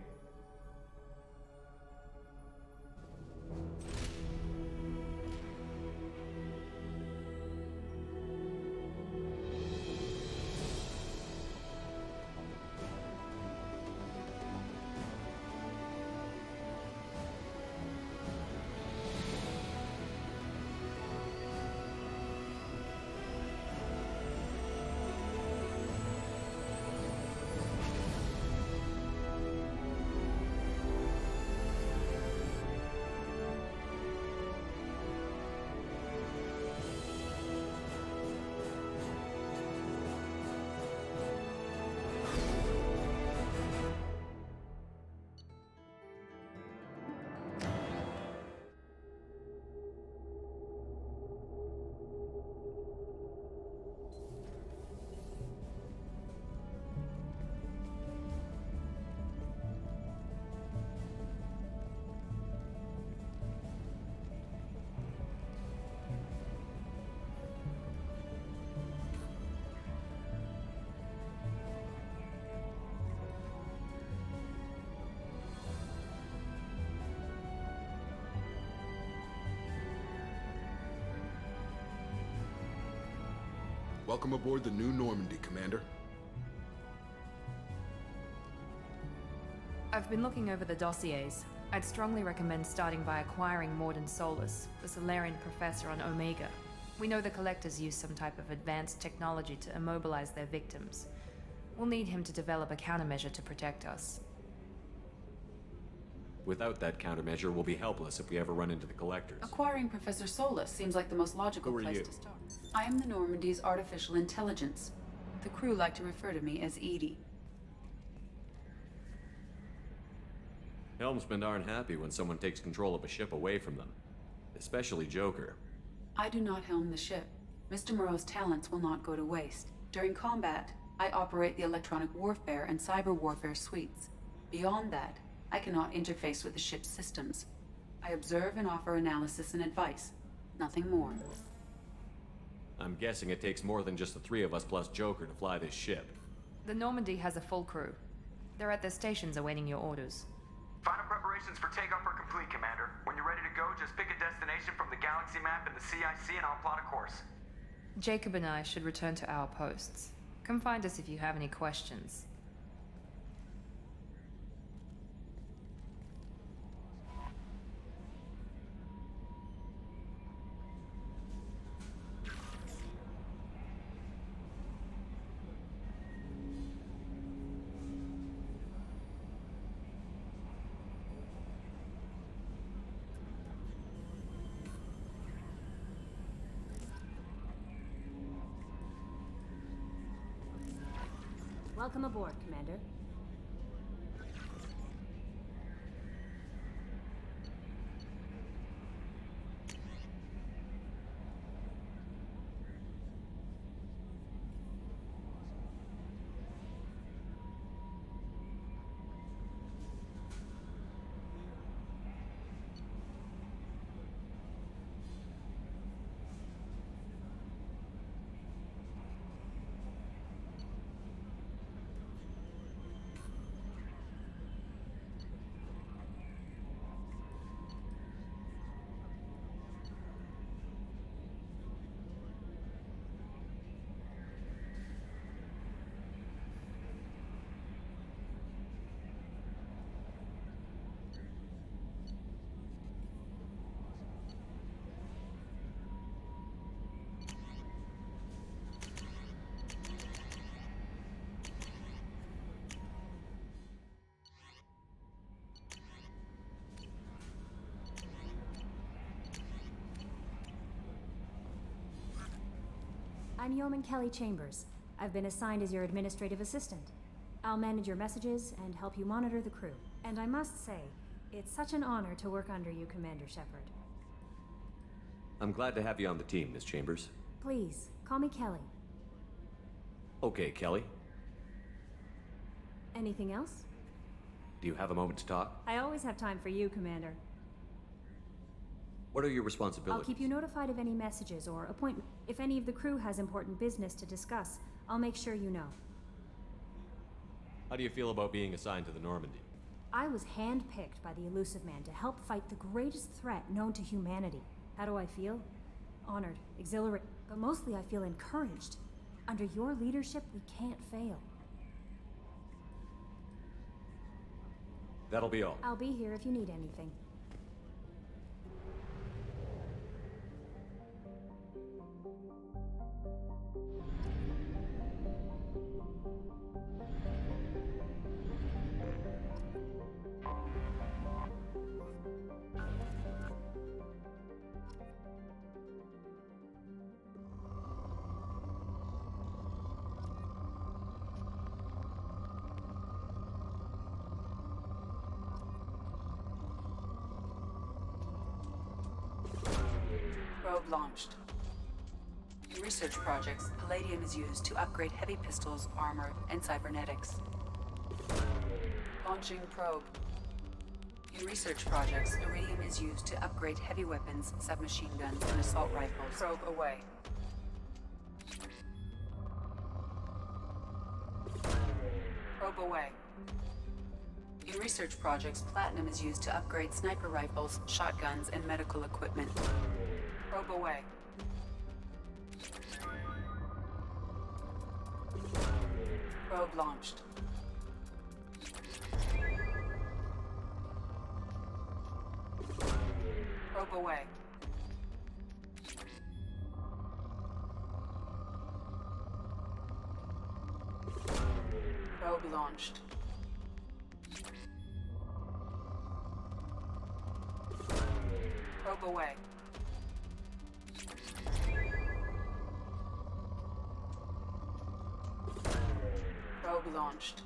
Welcome aboard the New Normandy, Commander. I've been looking over the dossiers. I'd strongly recommend starting by acquiring Morden Solus, the Solarian professor on Omega. We know the Collectors use some type of advanced technology to immobilize their victims. We'll need him to develop a countermeasure to protect us. Without that countermeasure, we'll be helpless if we ever run into the Collectors. Acquiring Professor Solus seems like the most logical Who are place you? to start. I am the Normandy's artificial intelligence. The crew like to refer to me as Edie. Helmsmen aren't happy when someone takes control of a ship away from them. Especially Joker. I do not helm the ship. Mr. Moreau's talents will not go to waste. During combat, I operate the electronic warfare and cyber warfare suites. Beyond that, I cannot interface with the ship's systems. I observe and offer analysis and advice. Nothing more. I'm guessing it takes more than just the three of us plus Joker to fly this ship. The Normandy has a full crew. They're at their stations awaiting your orders. Final preparations for takeoff are complete, Commander. When you're ready to go, just pick a destination from the galaxy map in the CIC and I'll plot a course. Jacob and I should return to our posts. Come find us if you have any questions. Welcome aboard, Commander. I'm Yeoman Kelly Chambers. I've been assigned as your administrative assistant. I'll manage your messages and help you monitor the crew. And I must say, it's such an honor to work under you, Commander Shepard. I'm glad to have you on the team, Miss Chambers. Please, call me Kelly. Okay, Kelly. Anything else? Do you have a moment to talk? I always have time for you, Commander. What are your responsibilities? I'll keep you notified of any messages or appointments. If any of the crew has important business to discuss, I'll make sure you know. How do you feel about being assigned to the Normandy? I was handpicked by the Elusive Man to help fight the greatest threat known to humanity. How do I feel? Honored, exhilarated, but mostly I feel encouraged. Under your leadership, we can't fail. That'll be all. I'll be here if you need anything. Probe launched. In research projects, palladium is used to upgrade heavy pistols, armor, and cybernetics. Launching probe. In research projects, iridium is used to upgrade heavy weapons, submachine guns, and assault rifles. Probe away. Probe away. In research projects, platinum is used to upgrade sniper rifles, shotguns, and medical equipment. Probe away. Probe launched. Probe away. Probe launched. Probe away. Probe launched.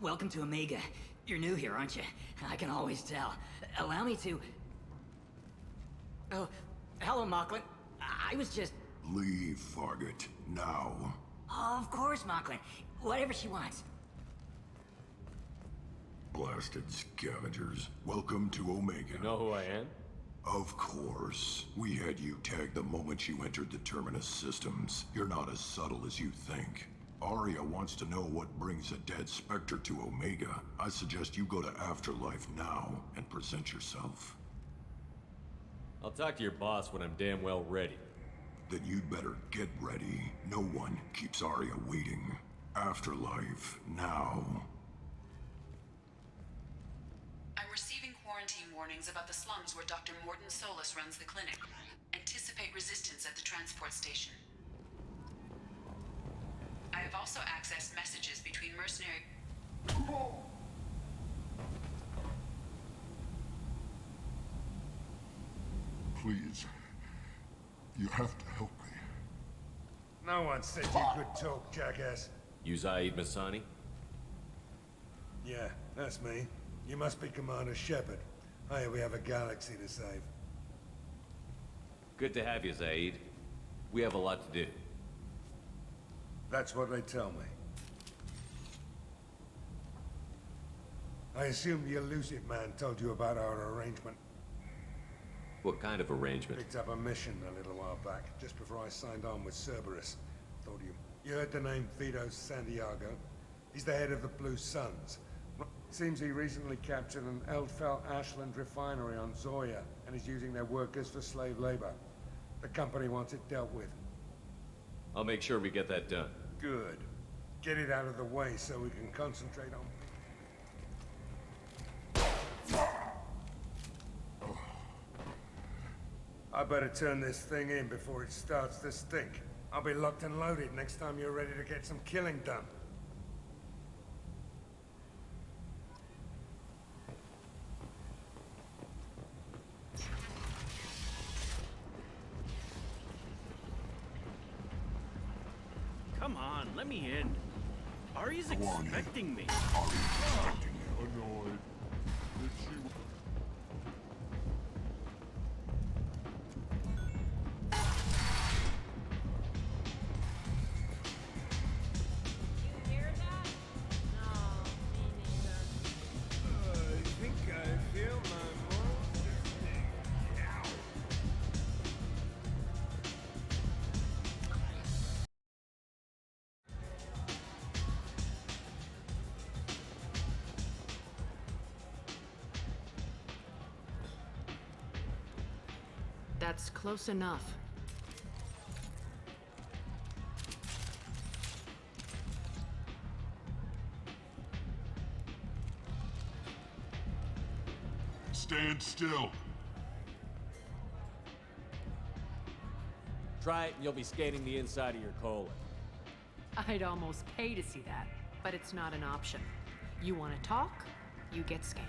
Welcome to Omega. You're new here, aren't you? I can always tell. Allow me to... Oh, hello, Mocklin. I was just... Leave, Fargate. Now. Oh, of course, Mocklin. Whatever she wants. Blasted scavengers. Welcome to Omega. You know who I am? Of course. We had you tagged the moment you entered the Terminus systems. You're not as subtle as you think. Arya wants to know what brings a dead Spectre to Omega. I suggest you go to Afterlife now and present yourself. I'll talk to your boss when I'm damn well ready. Then you'd better get ready. No one keeps Arya waiting. Afterlife now. I'm receiving quarantine warnings about the slums where Dr. Morden Solus runs the clinic. Anticipate resistance at the transport station. I I've also accessed messages between mercenary... Please. You have to help me. No one said you could talk, jackass. You Zaid Masani? Yeah, that's me. You must be Commander Shepard. Hey, we have a galaxy to save. Good to have you, Zaid. We have a lot to do. That's what they tell me. I assume the elusive man told you about our arrangement. What kind of arrangement? Picked up a mission a little while back, just before I signed on with Cerberus. Thought you heard the name Vito Santiago? He's the head of the Blue Suns. Seems he recently captured an Eldfell Ashland refinery on Zoya, and is using their workers for slave labor. The company wants it dealt with. I'll make sure we get that done. Good. Get it out of the way so we can concentrate on... I better turn this thing in before it starts to stink. I'll be locked and loaded next time you're ready to get some killing done. Come on, let me in. Ari's expecting me. Annoyed. Did she... That's close enough. Stand still. Try it and you'll be scanning the inside of your colon. I'd almost pay to see that, but it's not an option. You want to talk, you get scanned.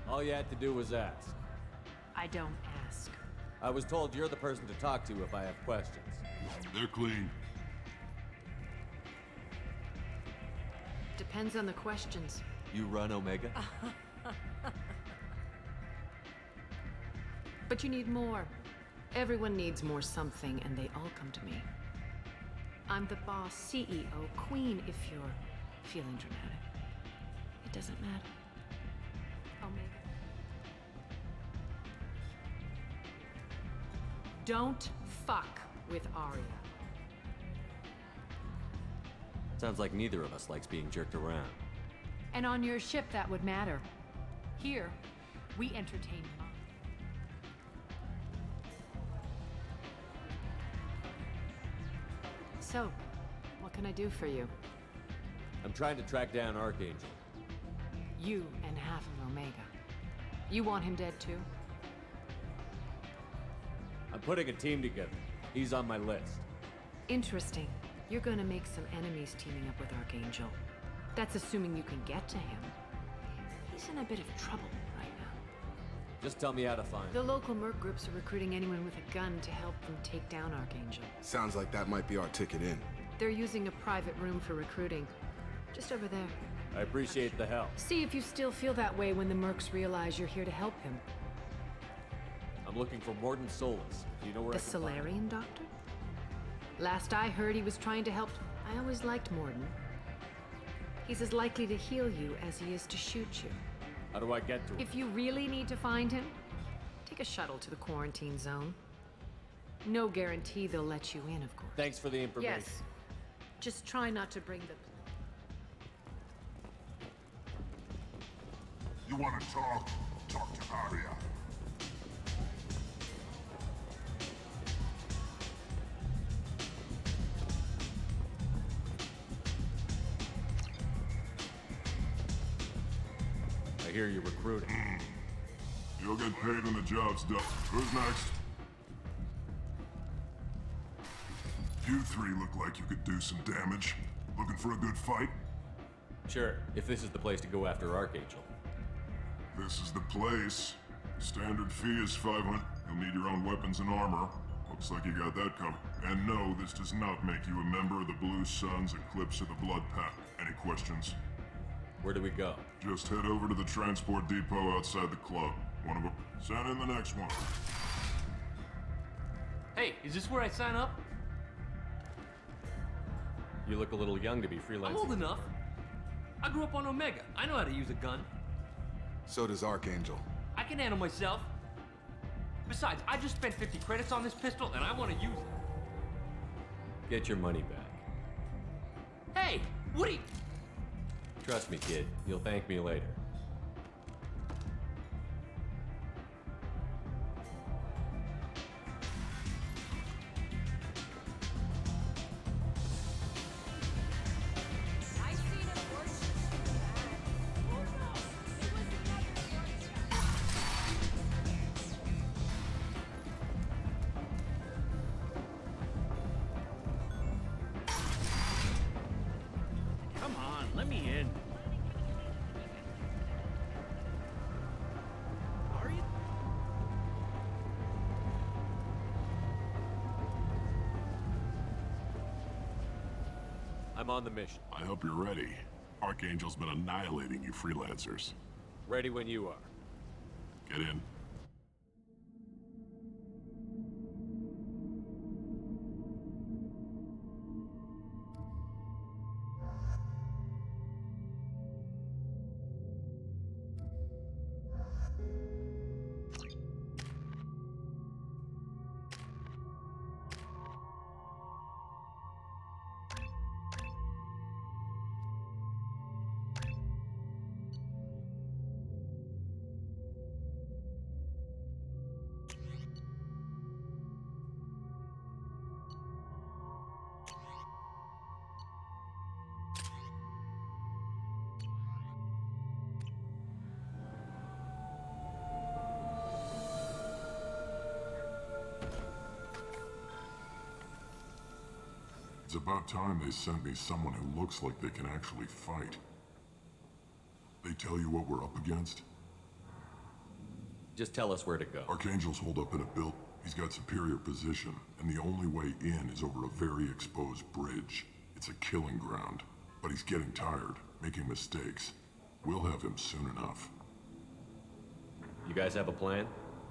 All you had to do was ask. I don't ask. I was told you're the person to talk to if I have questions. They're clean. Depends on the questions. You run Omega? But you need more. Everyone needs more something, and they all come to me. I'm the boss, CEO, queen, if you're feeling dramatic. It doesn't matter. Omega. Don't fuck with Aria. Sounds like neither of us likes being jerked around. And on your ship, that would matter. Here, we entertain mind. So, what can I do for you? I'm trying to track down Archangel. You and half of Omega. You want him dead too? I'm putting a team together. He's on my list. Interesting. You're gonna make some enemies teaming up with Archangel. That's assuming you can get to him. He's in a bit of trouble right now. Just tell me how to find him. The local merc groups are recruiting anyone with a gun to help them take down Archangel. Sounds like that might be our ticket in. They're using a private room for recruiting. Just over there. I appreciate the help. See if you still feel that way when the mercs realize you're here to help him. I'm looking for Morden Solus. Do you know where The I can find him? Solarian doctor? Last I heard, he was trying to help. I always liked Morden. He's as likely to heal you as he is to shoot you. How do I get to him? If you really need to find him, take a shuttle to the quarantine zone. No guarantee they'll let you in, of course. Thanks for the information. Yes. Just try not to bring the... You want to talk? Talk to Aria. I hear you're recruiting. You'll get paid when the job's done. Who's next? You three look like you could do some damage. Looking for a good fight? Sure, if this is the place to go after Archangel. This is the place. Standard fee is 500. You'll need your own weapons and armor. Looks like you got that covered. And no, this does not make you a member of the Blue Suns Eclipse of the Blood Pact. Any questions? Where do we go? Just head over to the transport depot outside the club. One of them. Send in the next one. Hey, is this where I sign up? You look a little young to be freelancing. I'm old enough. I grew up on Omega. I know how to use a gun. So does Archangel. I can handle myself. Besides, I just spent 50 credits on this pistol and I want to use it. Get your money back. Hey, what are you... Trust me, kid. You'll thank me later. Come on, let me in. Are you? I'm on the mission. I hope you're ready. Archangel's been annihilating you freelancers. Ready when you are. Get in. It's about time they sent me someone who looks like they can actually fight. They tell you what we're up against? Just tell us where to go. Archangel's holed up in a build. He's got superior position, and the only way in is over a very exposed bridge. It's a killing ground, but he's getting tired, making mistakes. We'll have him soon enough. You guys have a plan?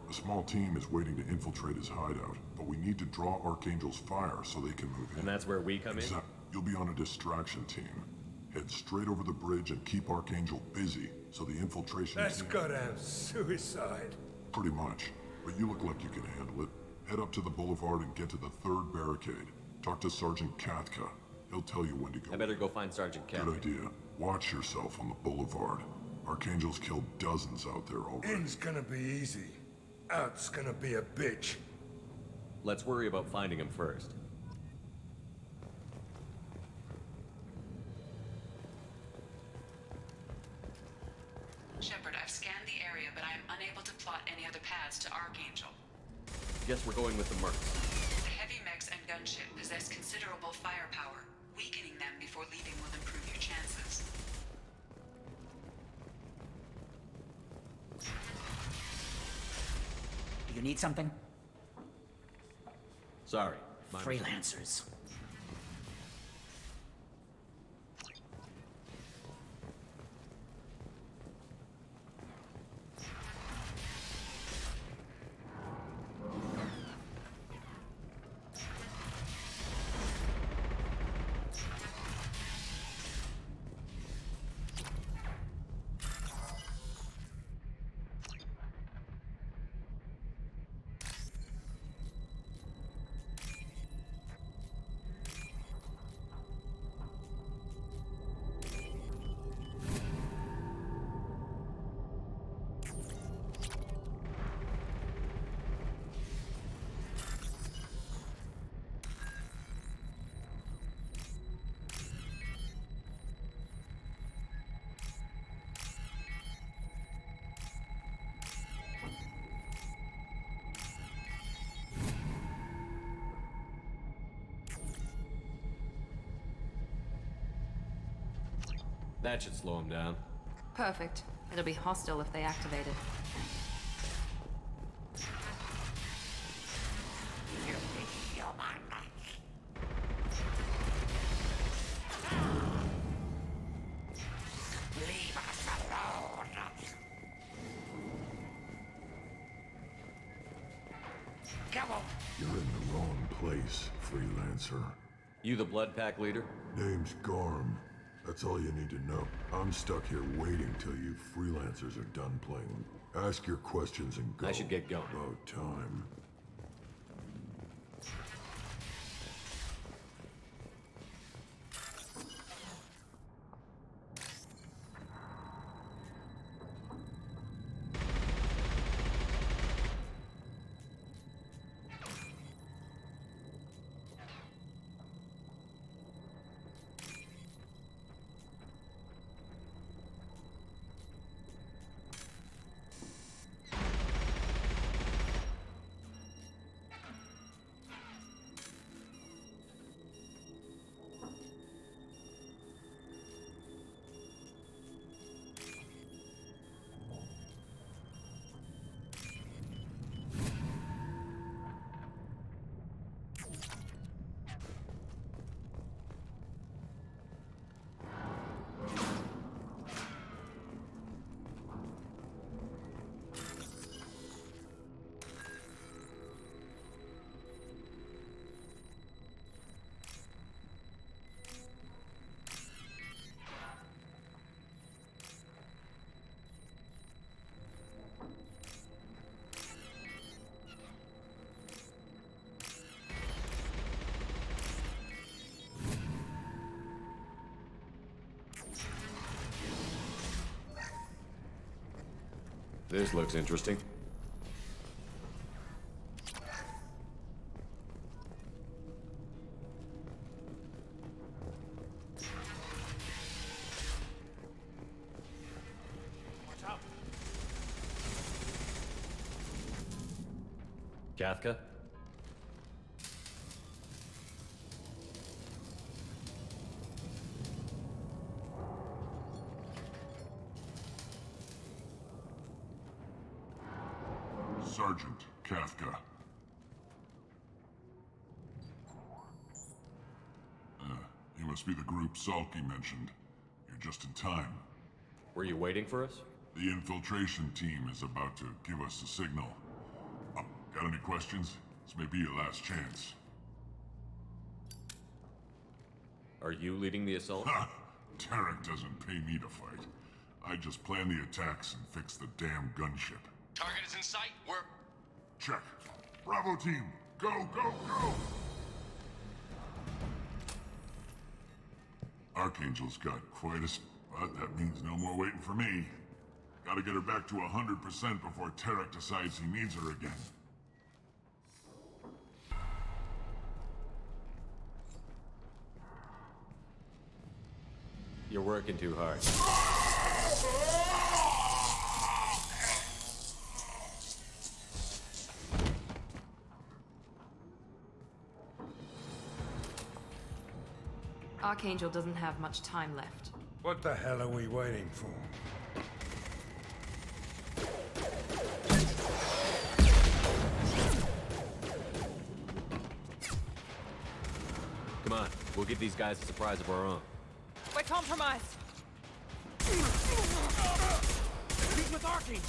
A small team is waiting to infiltrate his hideout, but we need to draw Archangel's fire so they can move in. And that's where we come in? You'll be on a distraction team. Head straight over the bridge and keep Archangel busy so the infiltration That's team... goddamn suicide. Pretty much, but you look like you can handle it. Head up to the boulevard and get to the third barricade. Talk to Sergeant Katka. He'll tell you when to go. I better go find Sergeant Katka. Good idea. Watch yourself on the boulevard. Archangel's killed dozens out there already. In's gonna be easy. Out's gonna be a bitch. Let's worry about finding him first. Shepard, I've scanned the area, but I am unable to plot any other paths to Archangel. Guess we're going with the mercs. The heavy mechs and gunship possess considerable firepower. Weakening them before leaving will improve your chances. You need something? Sorry. Freelancers. That should slow him down. Perfect. It'll be hostile if they activate it. Leave us alone. Come on. You're in the wrong place, freelancer. You the blood pack leader? Name's Garm. That's all you need to know. I'm stuck here waiting till you freelancers are done playing. Ask your questions and go. I should get going. About time. This looks interesting. Watch out. Kathka? Sergeant Kathka. You must be the group Salky mentioned. You're just in time. Were you waiting for us? The infiltration team is about to give us a signal. Got any questions? This may be your last chance. Are you leading the assault? Ha! Tarek doesn't pay me to fight. I just plan the attacks and fix the damn gunship. Target is in sight. We're... Check. Bravo team, go, go, go! Archangel's got quite a... but that means no more waiting for me. Gotta get her back to 100% before Tarek decides he needs her again. You're working too hard. Archangel doesn't have much time left. What the hell are we waiting for? Come on, we'll give these guys a surprise of our own. We're compromised. He's with Archangel.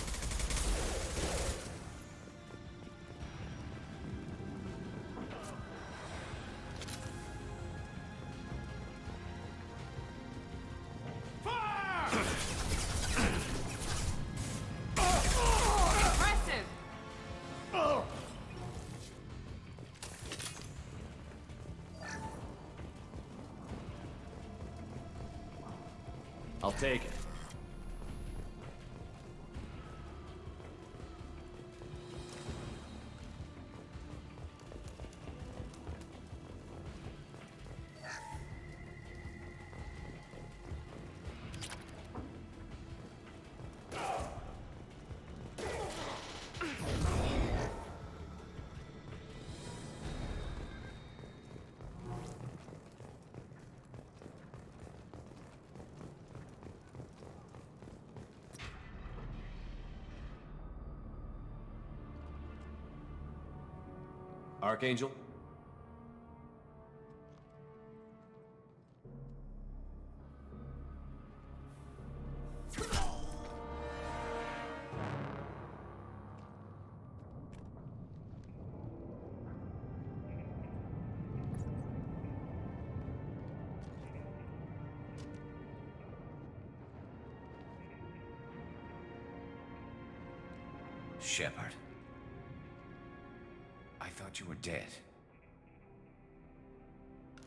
I'll take it. Archangel? Shepard. I thought you were dead.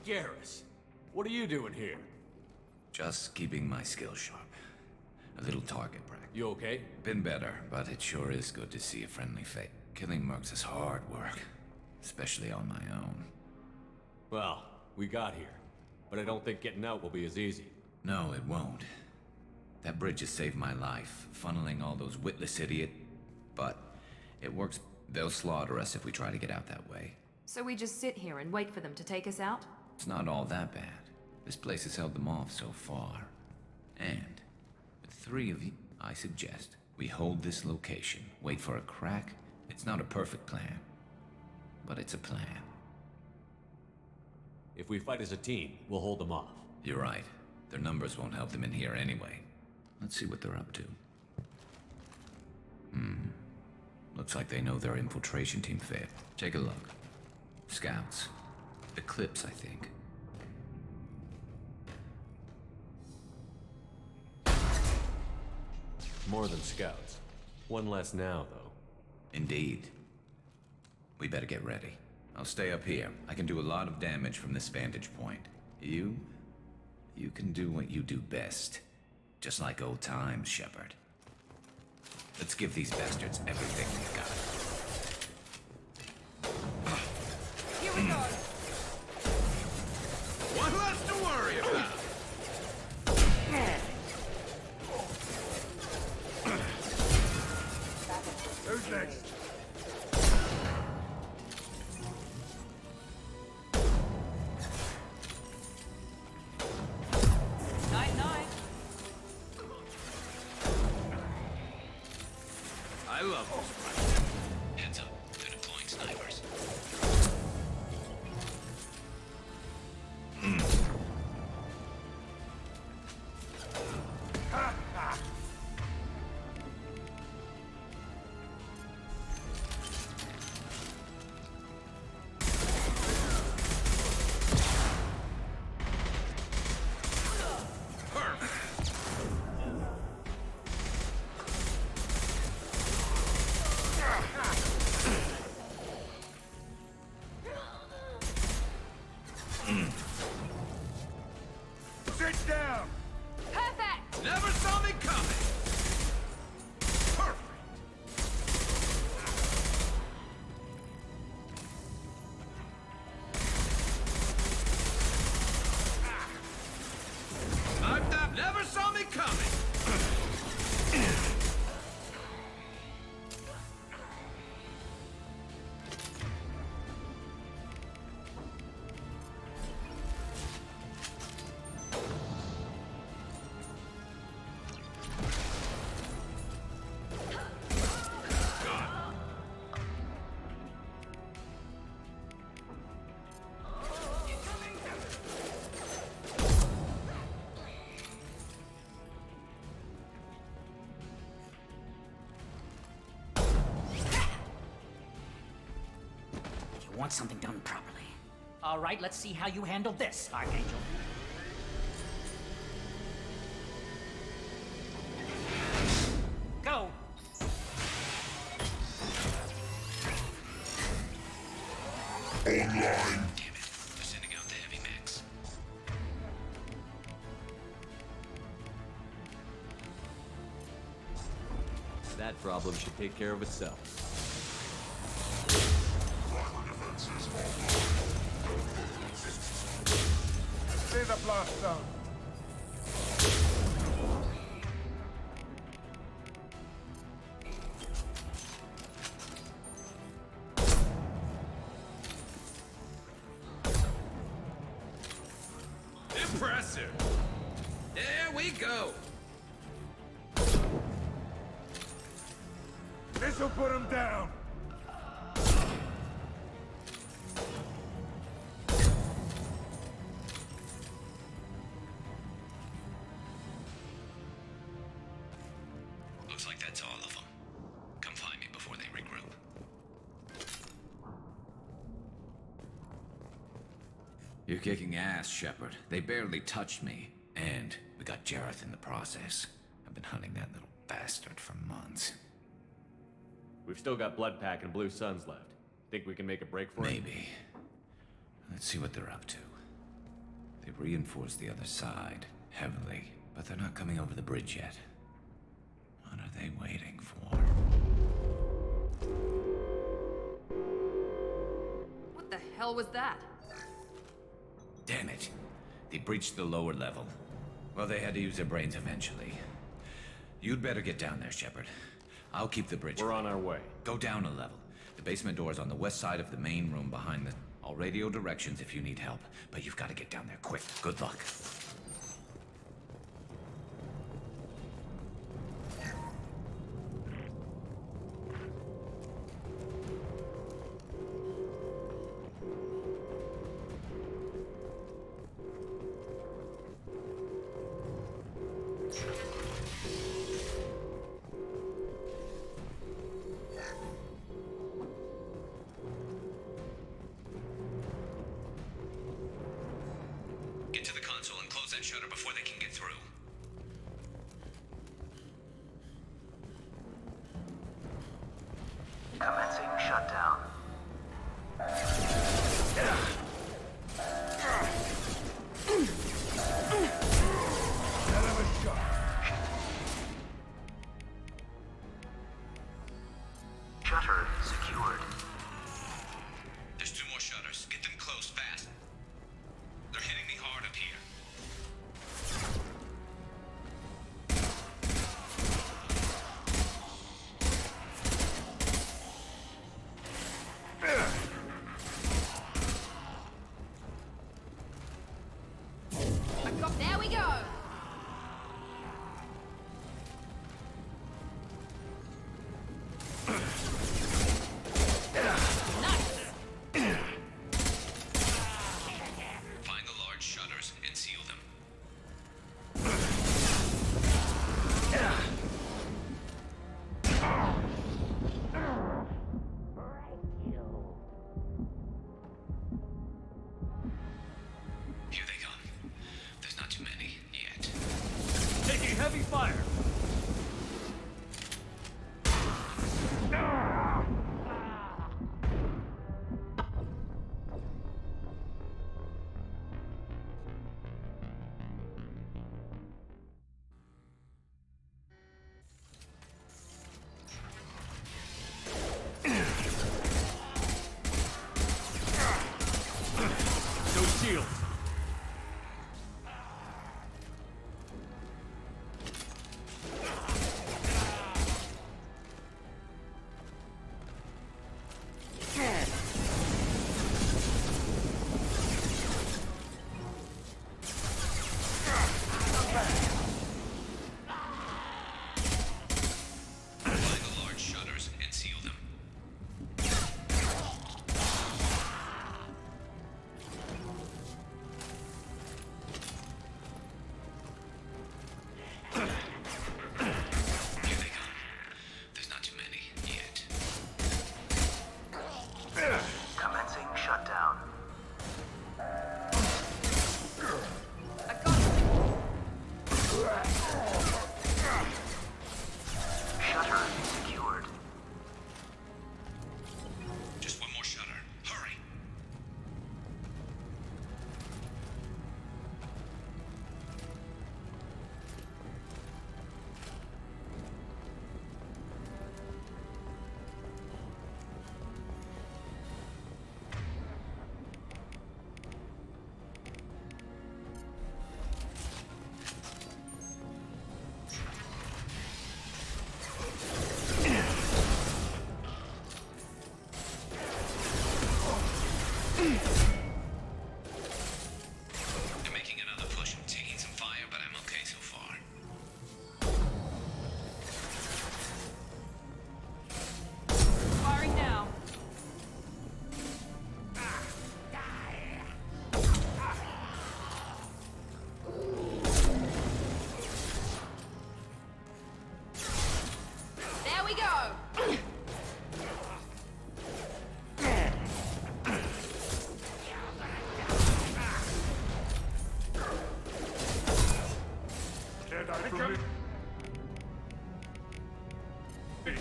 Garrus, what are you doing here? Just keeping my skills sharp. A little target practice. You okay? Been better, but it sure is good to see a friendly face. Killing mercs is hard work, especially on my own. Well, we got here, but I don't think getting out will be as easy. No, it won't. That bridge has saved my life, funneling all those witless idiots. But it works. They'll slaughter us if we try to get out that way. So we just sit here and wait for them to take us out? It's not all that bad. This place has held them off so far. And with 3 of you, I suggest we hold this location, wait for a crack. It's not a perfect plan, but it's a plan. If we fight as a team, we'll hold them off. You're right. Their numbers won't help them in here anyway. Let's see what they're up to. Looks like they know their infiltration team failed. Take a look. Scouts. Eclipse, I think. More than scouts. One less now, though. Indeed. We better get ready. I'll stay up here. I can do a lot of damage from this vantage point. You can do what you do best. Just like old times, Shepard. Let's give these bastards everything they've got. Here we go. One less to worry about. Who's next? Night-night. I love this. Heads up, they're deploying snipers. Sit down! Perfect. Never saw me coming! Perfect! Sniped up! Never saw me coming! You want something done properly. All right, let's see how you handle this, Archangel. Go! Online. Damn it, they're sending out the heavy mix. That problem should take care of itself. See the blast zone. Impressive! There we go! This'll put him down. You're kicking ass, Shepard. They barely touched me. And we got Jareth in the process. I've been hunting that little bastard for months. We've still got Bloodpack and Blue Suns left. Think we can make a break for it? Maybe. Let's see what they're up to. They've reinforced the other side, heavily, but they're not coming over the bridge yet. What are they waiting for? What the hell was that? Damn it. They breached the lower level. Well, they had to use their brains eventually. You'd better get down there, Shepard. I'll keep the bridge. We're on our way. Go down a level. The basement door's on the west side of the main room behind the... I'll radio directions if you need help, but you've got to get down there quick. Good luck. Get to the console and close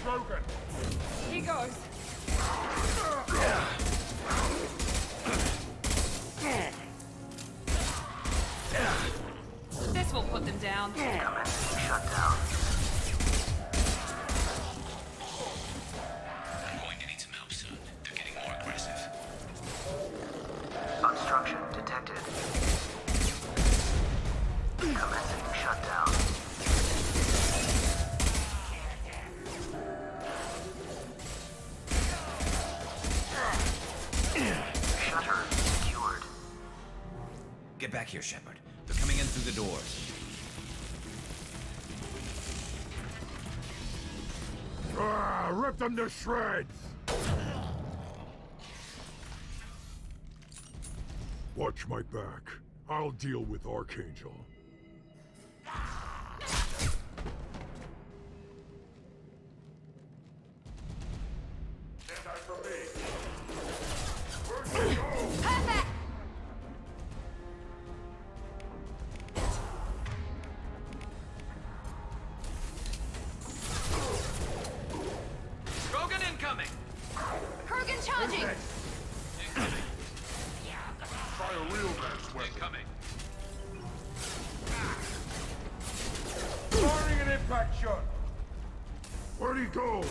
broken. Here goes. This will put them down. Commencing shutdown. I'm going to need some help soon. They're getting more aggressive. Obstruction detected. Commencing shutdown. Shutter secured. Get back here, Shepard. They're coming in through the doors. Rip them to shreds! Watch my back. I'll deal with Archangel. Perfect! Krogan incoming! Krogan charging! Try a real man's weapon. Incoming! Firing an impact shot. Where'd he go?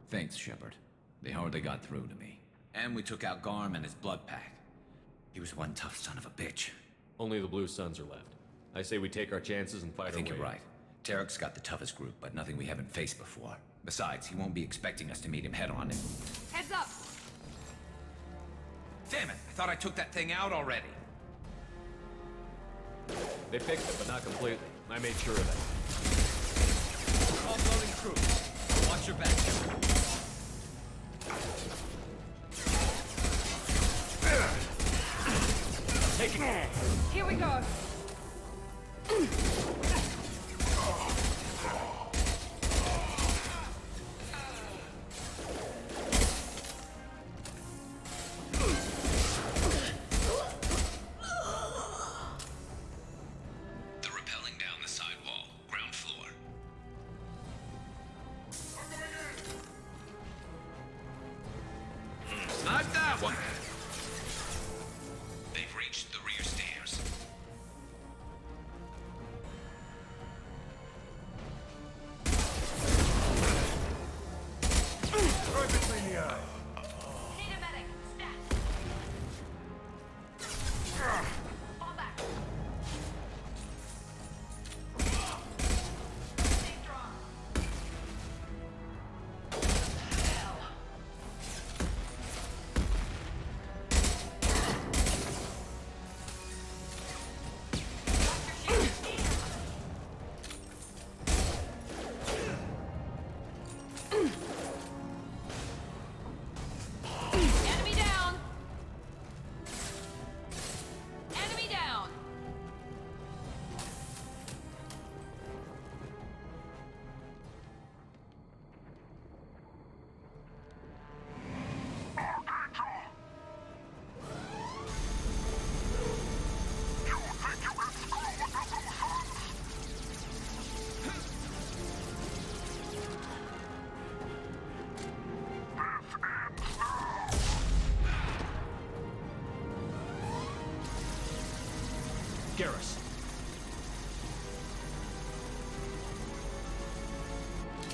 Thanks, Shepard. They hardly got through to me. And we took out Garm and his blood pack. He was one tough son of a bitch. Only the Blue Suns are left. I say we take our chances and fight our way. I think you're right. Tarek's got the toughest group, but nothing we haven't faced before. Besides, he won't be expecting us to meet him head-on. Heads up! Damn it! I thought I took that thing out already. They fixed it, but not completely. I made sure of that. Offloading troops. Watch your back. Taking it. Here we go. They're rappelling down the side wall, ground floor. Snipe that one! They've reached the rear stairs. Right between the eyes. Need a medic. Fall back. Stay strong. Enemy down! Enemy down! Garrus.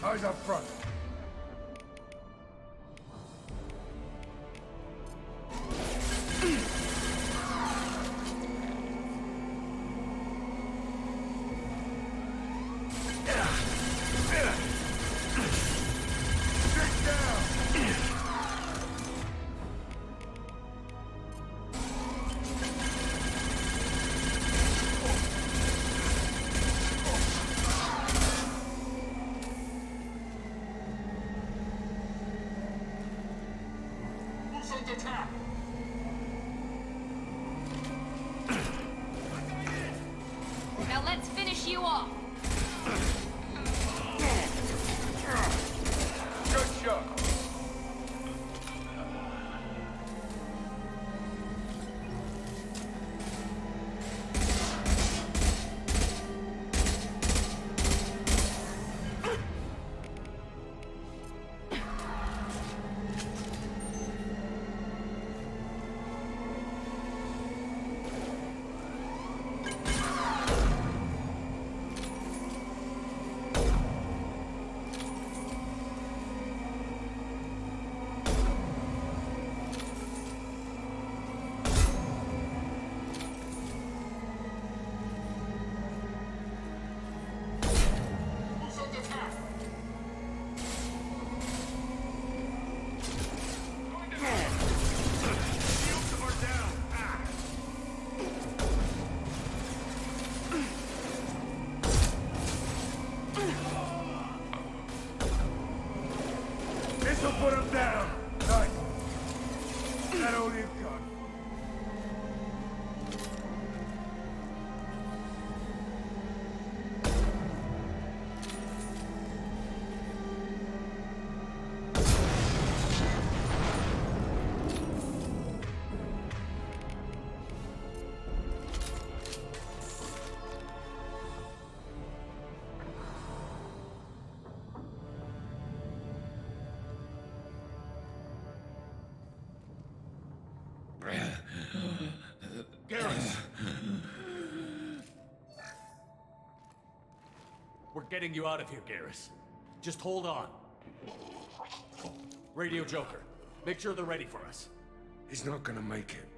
Eyes up front. finish you off. Good shot. This'll put him down. Nice. Is that all you've got? Garrus! We're getting you out of here, Garrus. Just hold on. Radio Joker, make sure they're ready for us. He's not gonna make it.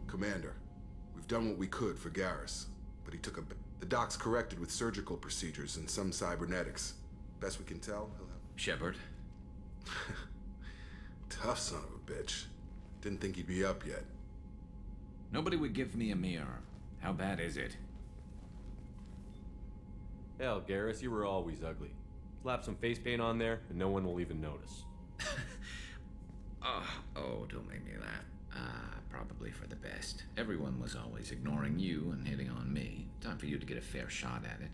Commander, we've done what we could for Garrus, but he took a... The doc's corrected with surgical procedures and some cybernetics. Best we can tell, he'll have... Shepard? Tough son of a bitch. Didn't think he'd be up yet. Nobody would give me a mirror. How bad is it? Hell, Garrus, you were always ugly. Slap some face paint on there, and no one will even notice. Oh, don't make me laugh. Probably for the best. Everyone was always ignoring you and hitting on me. Time for you to get a fair shot at it.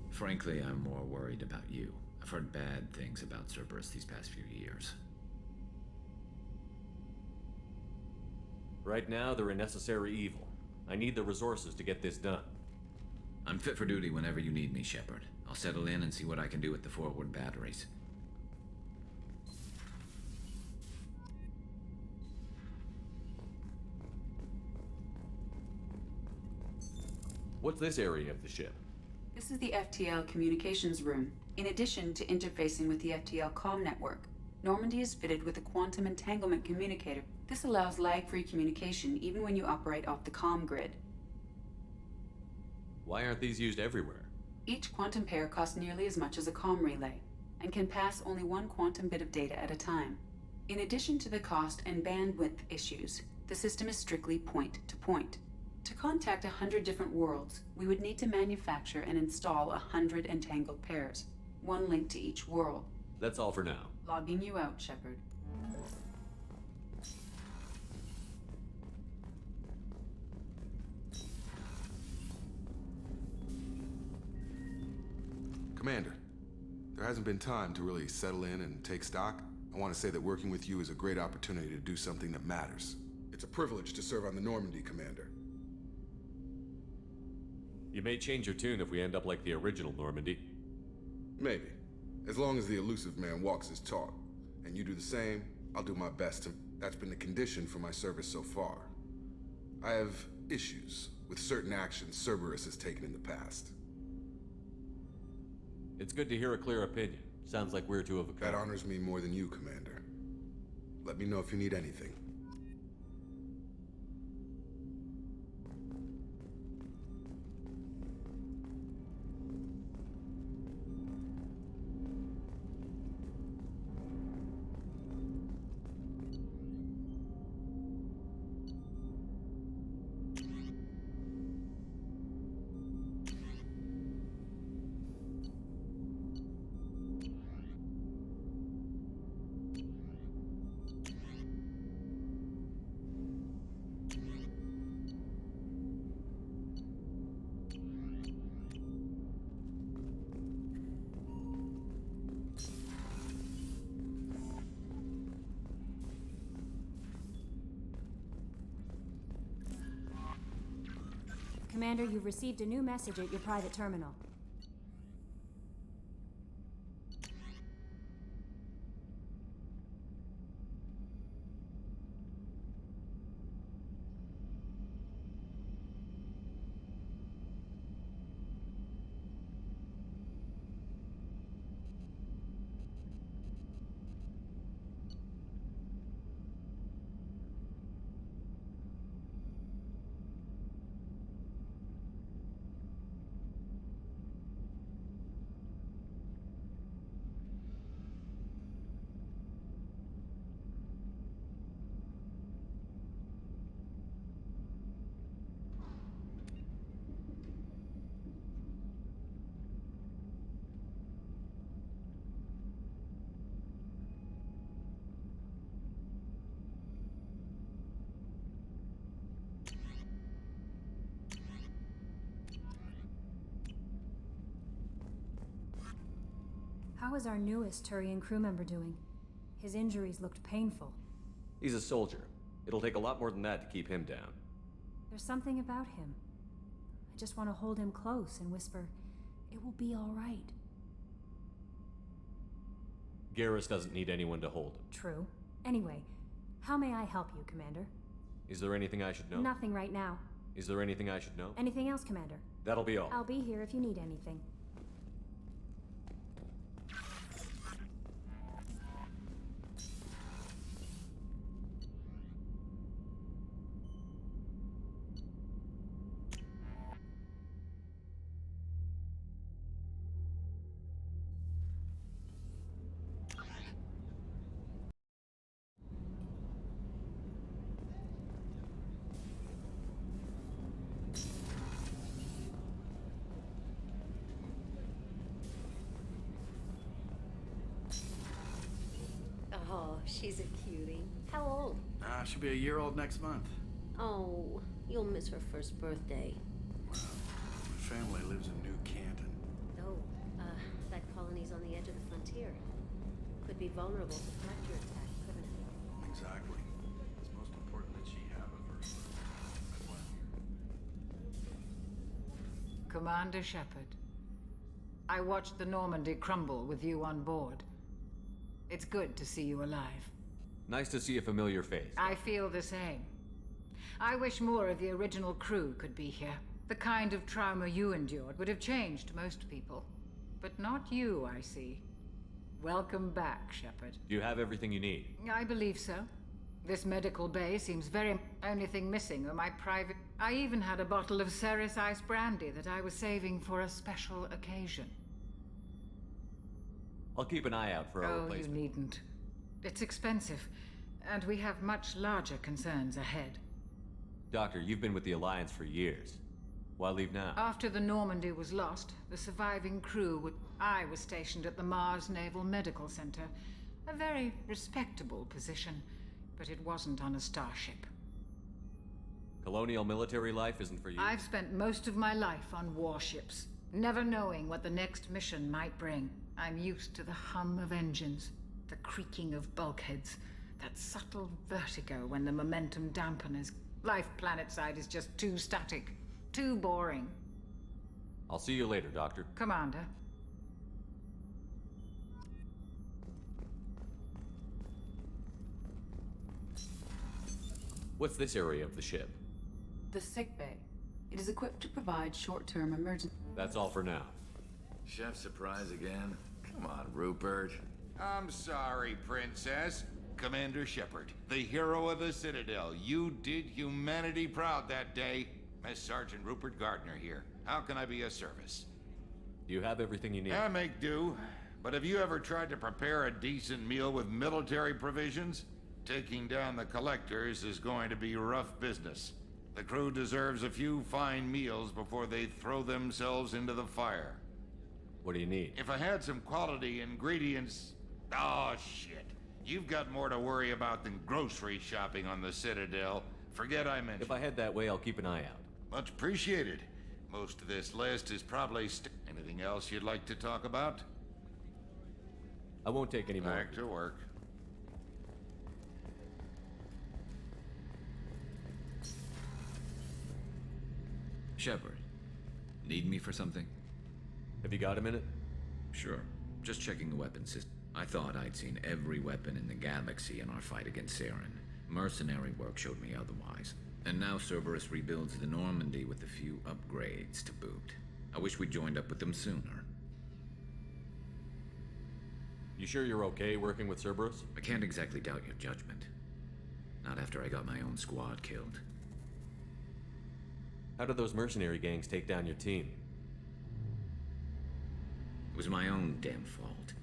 Frankly, I'm more worried about you. I've heard bad things about Cerberus these past few years. Right now, they're a necessary evil. I need the resources to get this done. I'm fit for duty whenever you need me, Shepard. I'll settle in and see what I can do with the forward batteries. What's this area of the ship? This is the FTL communications room. In addition to interfacing with the FTL comm network, Normandy is fitted with a quantum entanglement communicator. This allows lag-free communication even when you operate off the comm grid. Why aren't these used everywhere? Each quantum pair costs nearly as much as a comm relay, and can pass only one quantum bit of data at a time. In addition to the cost and bandwidth issues, the system is strictly point-to-point. To contact 100 different worlds, we would need to manufacture and install 100 entangled pairs, one link to each world. That's all for now. Logging you out, Shepard. Commander, there hasn't been time to really settle in and take stock. I want to say that working with you is a great opportunity to do something that matters. It's a privilege to serve on the Normandy, Commander. You may change your tune if we end up like the original Normandy. Maybe. As long as the elusive man walks his talk. And you do the same, I'll do my best to... That's been the condition for my service so far. I have issues with certain actions Cerberus has taken in the past. It's good to hear a clear opinion. Sounds like we're two of a kind. That honors me more than you, Commander. Let me know if you need anything. Commander, you've received a new message at your private terminal. How is our newest Turian crew member doing? His injuries looked painful. He's a soldier. It'll take a lot more than that to keep him down. There's something about him. I just want to hold him close and whisper, "It will be all right." Garrus doesn't need anyone to hold him. True. Anyway, how may I help you, Commander? Is there anything I should know? Nothing right now. Is there anything I should know? Anything else, Commander? That'll be all. I'll be here if you need anything. Oh, she's a cutie. How old? She'll be a year old next month. Oh, you'll miss her first birthday. My family lives in New Canton. Oh, that colony's on the edge of the frontier. Could be vulnerable to collector attack, couldn't it? Exactly. It's most important that she have a first birthday. Commander Shepard, I watched the Normandy crumble with you on board. It's good to see you alive. Nice to see a familiar face. I feel the same. I wish more of the original crew could be here. The kind of trauma you endured would have changed most people. But not you, I see. Welcome back, Shepard. Do you have everything you need? I believe so. This medical bay seems very... Only thing missing are my private... I even had a bottle of Ceres Ice Brandy that I was saving for a special occasion. I'll keep an eye out for a replacement. You needn't. It's expensive, and we have much larger concerns ahead. Doctor, you've been with the Alliance for years. Why leave now? After the Normandy was lost, the surviving crew would... I was stationed at the Mars Naval Medical Center. A very respectable position, but it wasn't on a starship. Colonial military life isn't for you? I've spent most of my life on warships, never knowing what the next mission might bring. I'm used to the hum of engines, the creaking of bulkheads, that subtle vertigo when the momentum dampeners. Life planetside is just too static, too boring. I'll see you later, Doctor. Commander. What's this area of the ship? The sick bay. It is equipped to provide short-term emergency. That's all for now. Chef surprise again? Come on, Rupert. I'm sorry, Princess. Commander Shepard, the hero of the Citadel. You did humanity proud that day. Mess Sergeant Rupert Gardner here. How can I be of service? Do you have everything you need? I make do. But have you ever tried to prepare a decent meal with military provisions? Taking down the collectors is going to be rough business. The crew deserves a few fine meals before they throw themselves into the fire. What do you need? If I had some quality ingredients... Oh, shit. You've got more to worry about than grocery shopping on the Citadel. Forget I mentioned. If I head that way, I'll keep an eye out. Much appreciated. Most of this list is probably... Anything else you'd like to talk about? I won't take any more. Back to work. Shepard, need me for something? Have you got a minute? Sure. Just checking the weapon system. I thought I'd seen every weapon in the galaxy in our fight against Saren. Mercenary work showed me otherwise. And now Cerberus rebuilds the Normandy with a few upgrades to boot. I wish we'd joined up with them sooner. You sure you're okay working with Cerberus? I can't exactly doubt your judgment. Not after I got my own squad killed. How did those mercenary gangs take down your team? It was my own damn fault.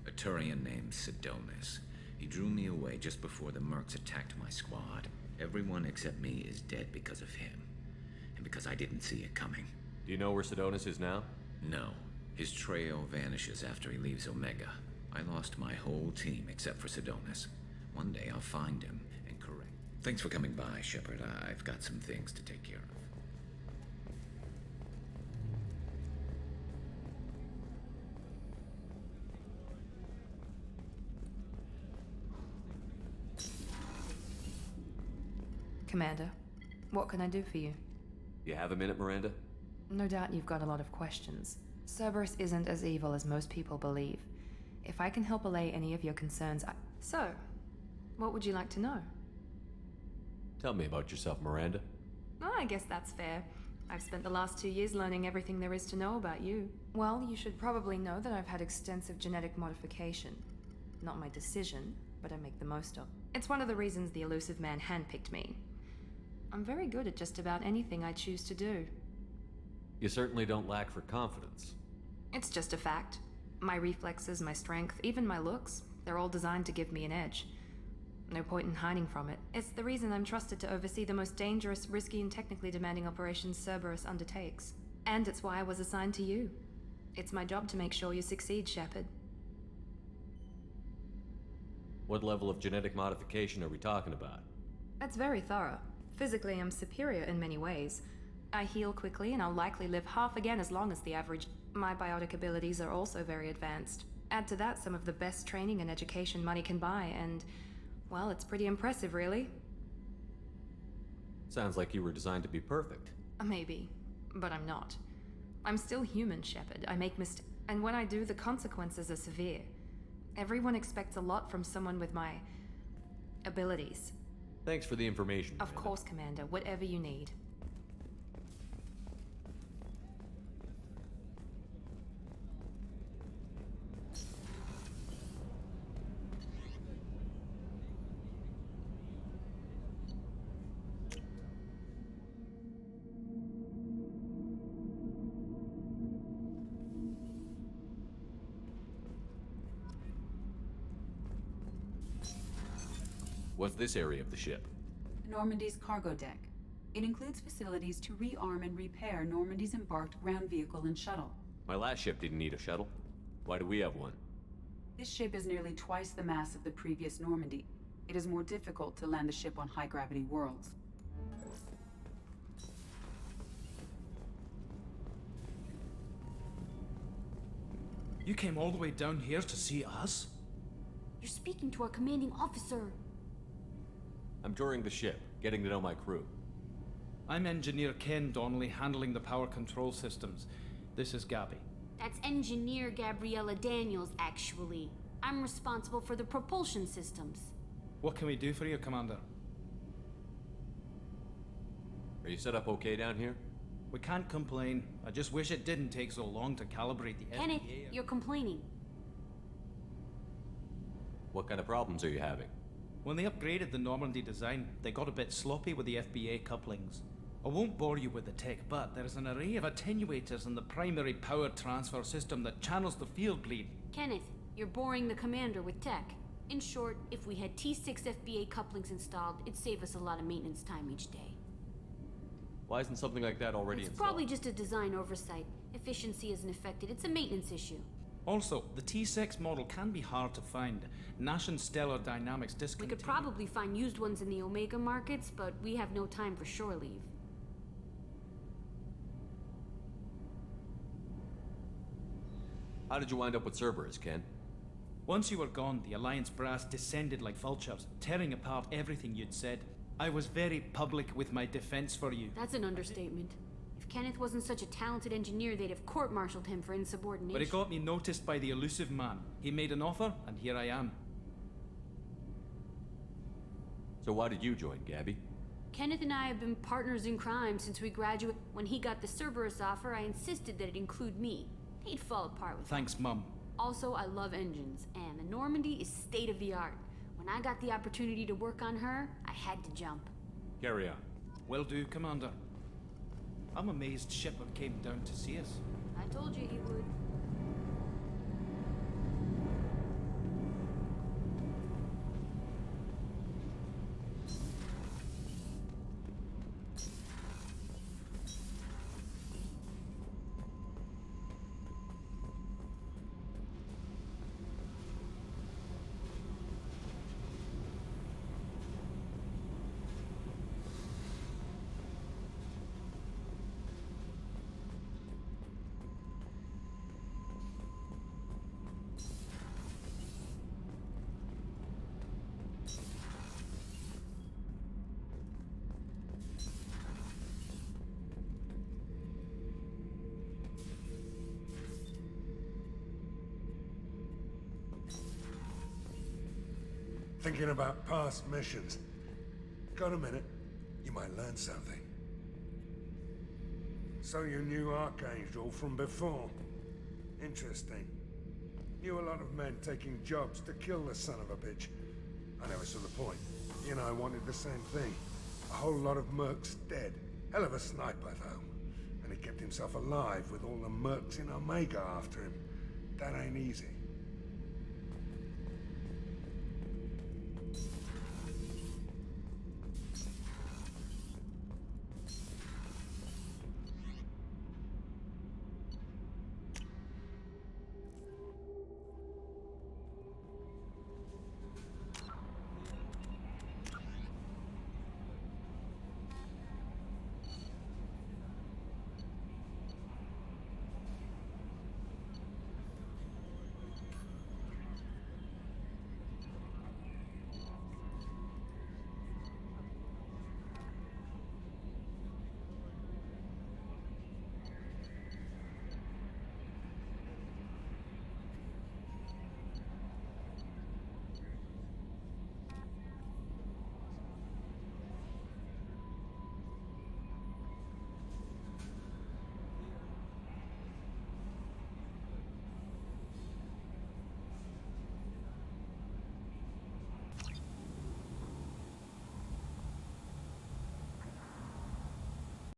A Turian named Sidonis. He drew me away just before the mercs attacked my squad. Everyone except me is dead because of him. And because I didn't see it coming. Do you know where Sidonis is now? No. His trail vanishes after he leaves Omega. I lost my whole team except for Sidonis. One day I'll find him and correct. Thanks for coming by, Shepard. I've got some things to take care of. Commander, what can I do for you? You have a minute, Miranda? No doubt you've got a lot of questions. Cerberus isn't as evil as most people believe. If I can help allay any of your concerns, So, what would you like to know? Tell me about yourself, Miranda. Oh, I guess that's fair. I've spent the last 2 years learning everything there is to know about you. Well, you should probably know that I've had extensive genetic modification. Not my decision, but I make the most of. It's one of the reasons the elusive man handpicked me. I'm very good at just about anything I choose to do. You certainly don't lack for confidence. It's just a fact. My reflexes, my strength, even my looks, they're all designed to give me an edge. No point in hiding from it. It's the reason I'm trusted to oversee the most dangerous, risky, and technically demanding operations Cerberus undertakes. And it's why I was assigned to you. It's my job to make sure you succeed, Shepard. What level of genetic modification are we talking about? That's very thorough. Physically, I'm superior in many ways. I heal quickly, and I'll likely live half again as long as the average. My biotic abilities are also very advanced. Add to that some of the best training and education money can buy, and, well, it's pretty impressive, really. Sounds like you were designed to be perfect. Maybe, but I'm not. I'm still human, Shepard. I make mistakes, and when I do, the consequences are severe. Everyone expects a lot from someone with my abilities. Thanks for the information. Of course, Commander. Whatever you need. What's this area of the ship? Normandy's cargo deck. It includes facilities to rearm and repair Normandy's embarked ground vehicle and shuttle. My last ship didn't need a shuttle. Why do we have one? This ship is nearly twice the mass of the previous Normandy. It is more difficult to land the ship on high-gravity worlds. You came all the way down here to see us? You're speaking to our commanding officer. I'm touring the ship, getting to know my crew. I'm Engineer Ken Donnelly, handling the power control systems. This is Gabby. That's Engineer Gabriella Daniels, actually. I'm responsible for the propulsion systems. What can we do for you, Commander? Are you set up okay down here? We can't complain. I just wish it didn't take so long to calibrate the Kenneth, FBA. you're complaining. What kind of problems are you having? When they upgraded the Normandy design, they got a bit sloppy with the FBA couplings. I won't bore you with the tech, but there is an array of attenuators in the primary power transfer system that channels the field bleed. Kenneth, you're boring the commander with tech. In short, if we had T6 FBA couplings installed, it'd save us a lot of maintenance time each day. Why isn't something like that already It's installed? probably just a design oversight. Efficiency isn't affected. It's a maintenance issue. Also, the T6 model can be hard to find. Nash and Stellar Dynamics We discontinued. could probably find used ones in the Omega markets, but we have no time for shore leave. How did you wind up with Cerberus, Ken? Once you were gone, the Alliance brass descended like vultures, tearing apart everything you'd said. I was very public with my defense for you. That's an understatement. If Kenneth wasn't such a talented engineer, they'd have court-martialed him for insubordination. But it got me noticed by the elusive man. He made an offer, and here I am. So why did you join, Gabby? Kenneth and I have been partners in crime since we graduated. When he got the Cerberus offer, I insisted that it include me. He'd fall apart with Thanks, Mum. Also, I love engines, and the Normandy is state-of-the-art. When I got the opportunity to work on her, I had to jump. Carry on. Will do, Commander. I'm amazed Shepard came down to see us. I told you he would. Thinking about past missions. Got a minute? You might learn something. So you knew Archangel from before? Interesting. Knew a lot of men taking jobs to kill the son of a bitch. I never saw the point. He and I wanted the same thing. A whole lot of mercs dead. Hell of a sniper, though. And he kept himself alive with all the mercs in Omega after him. That ain't easy.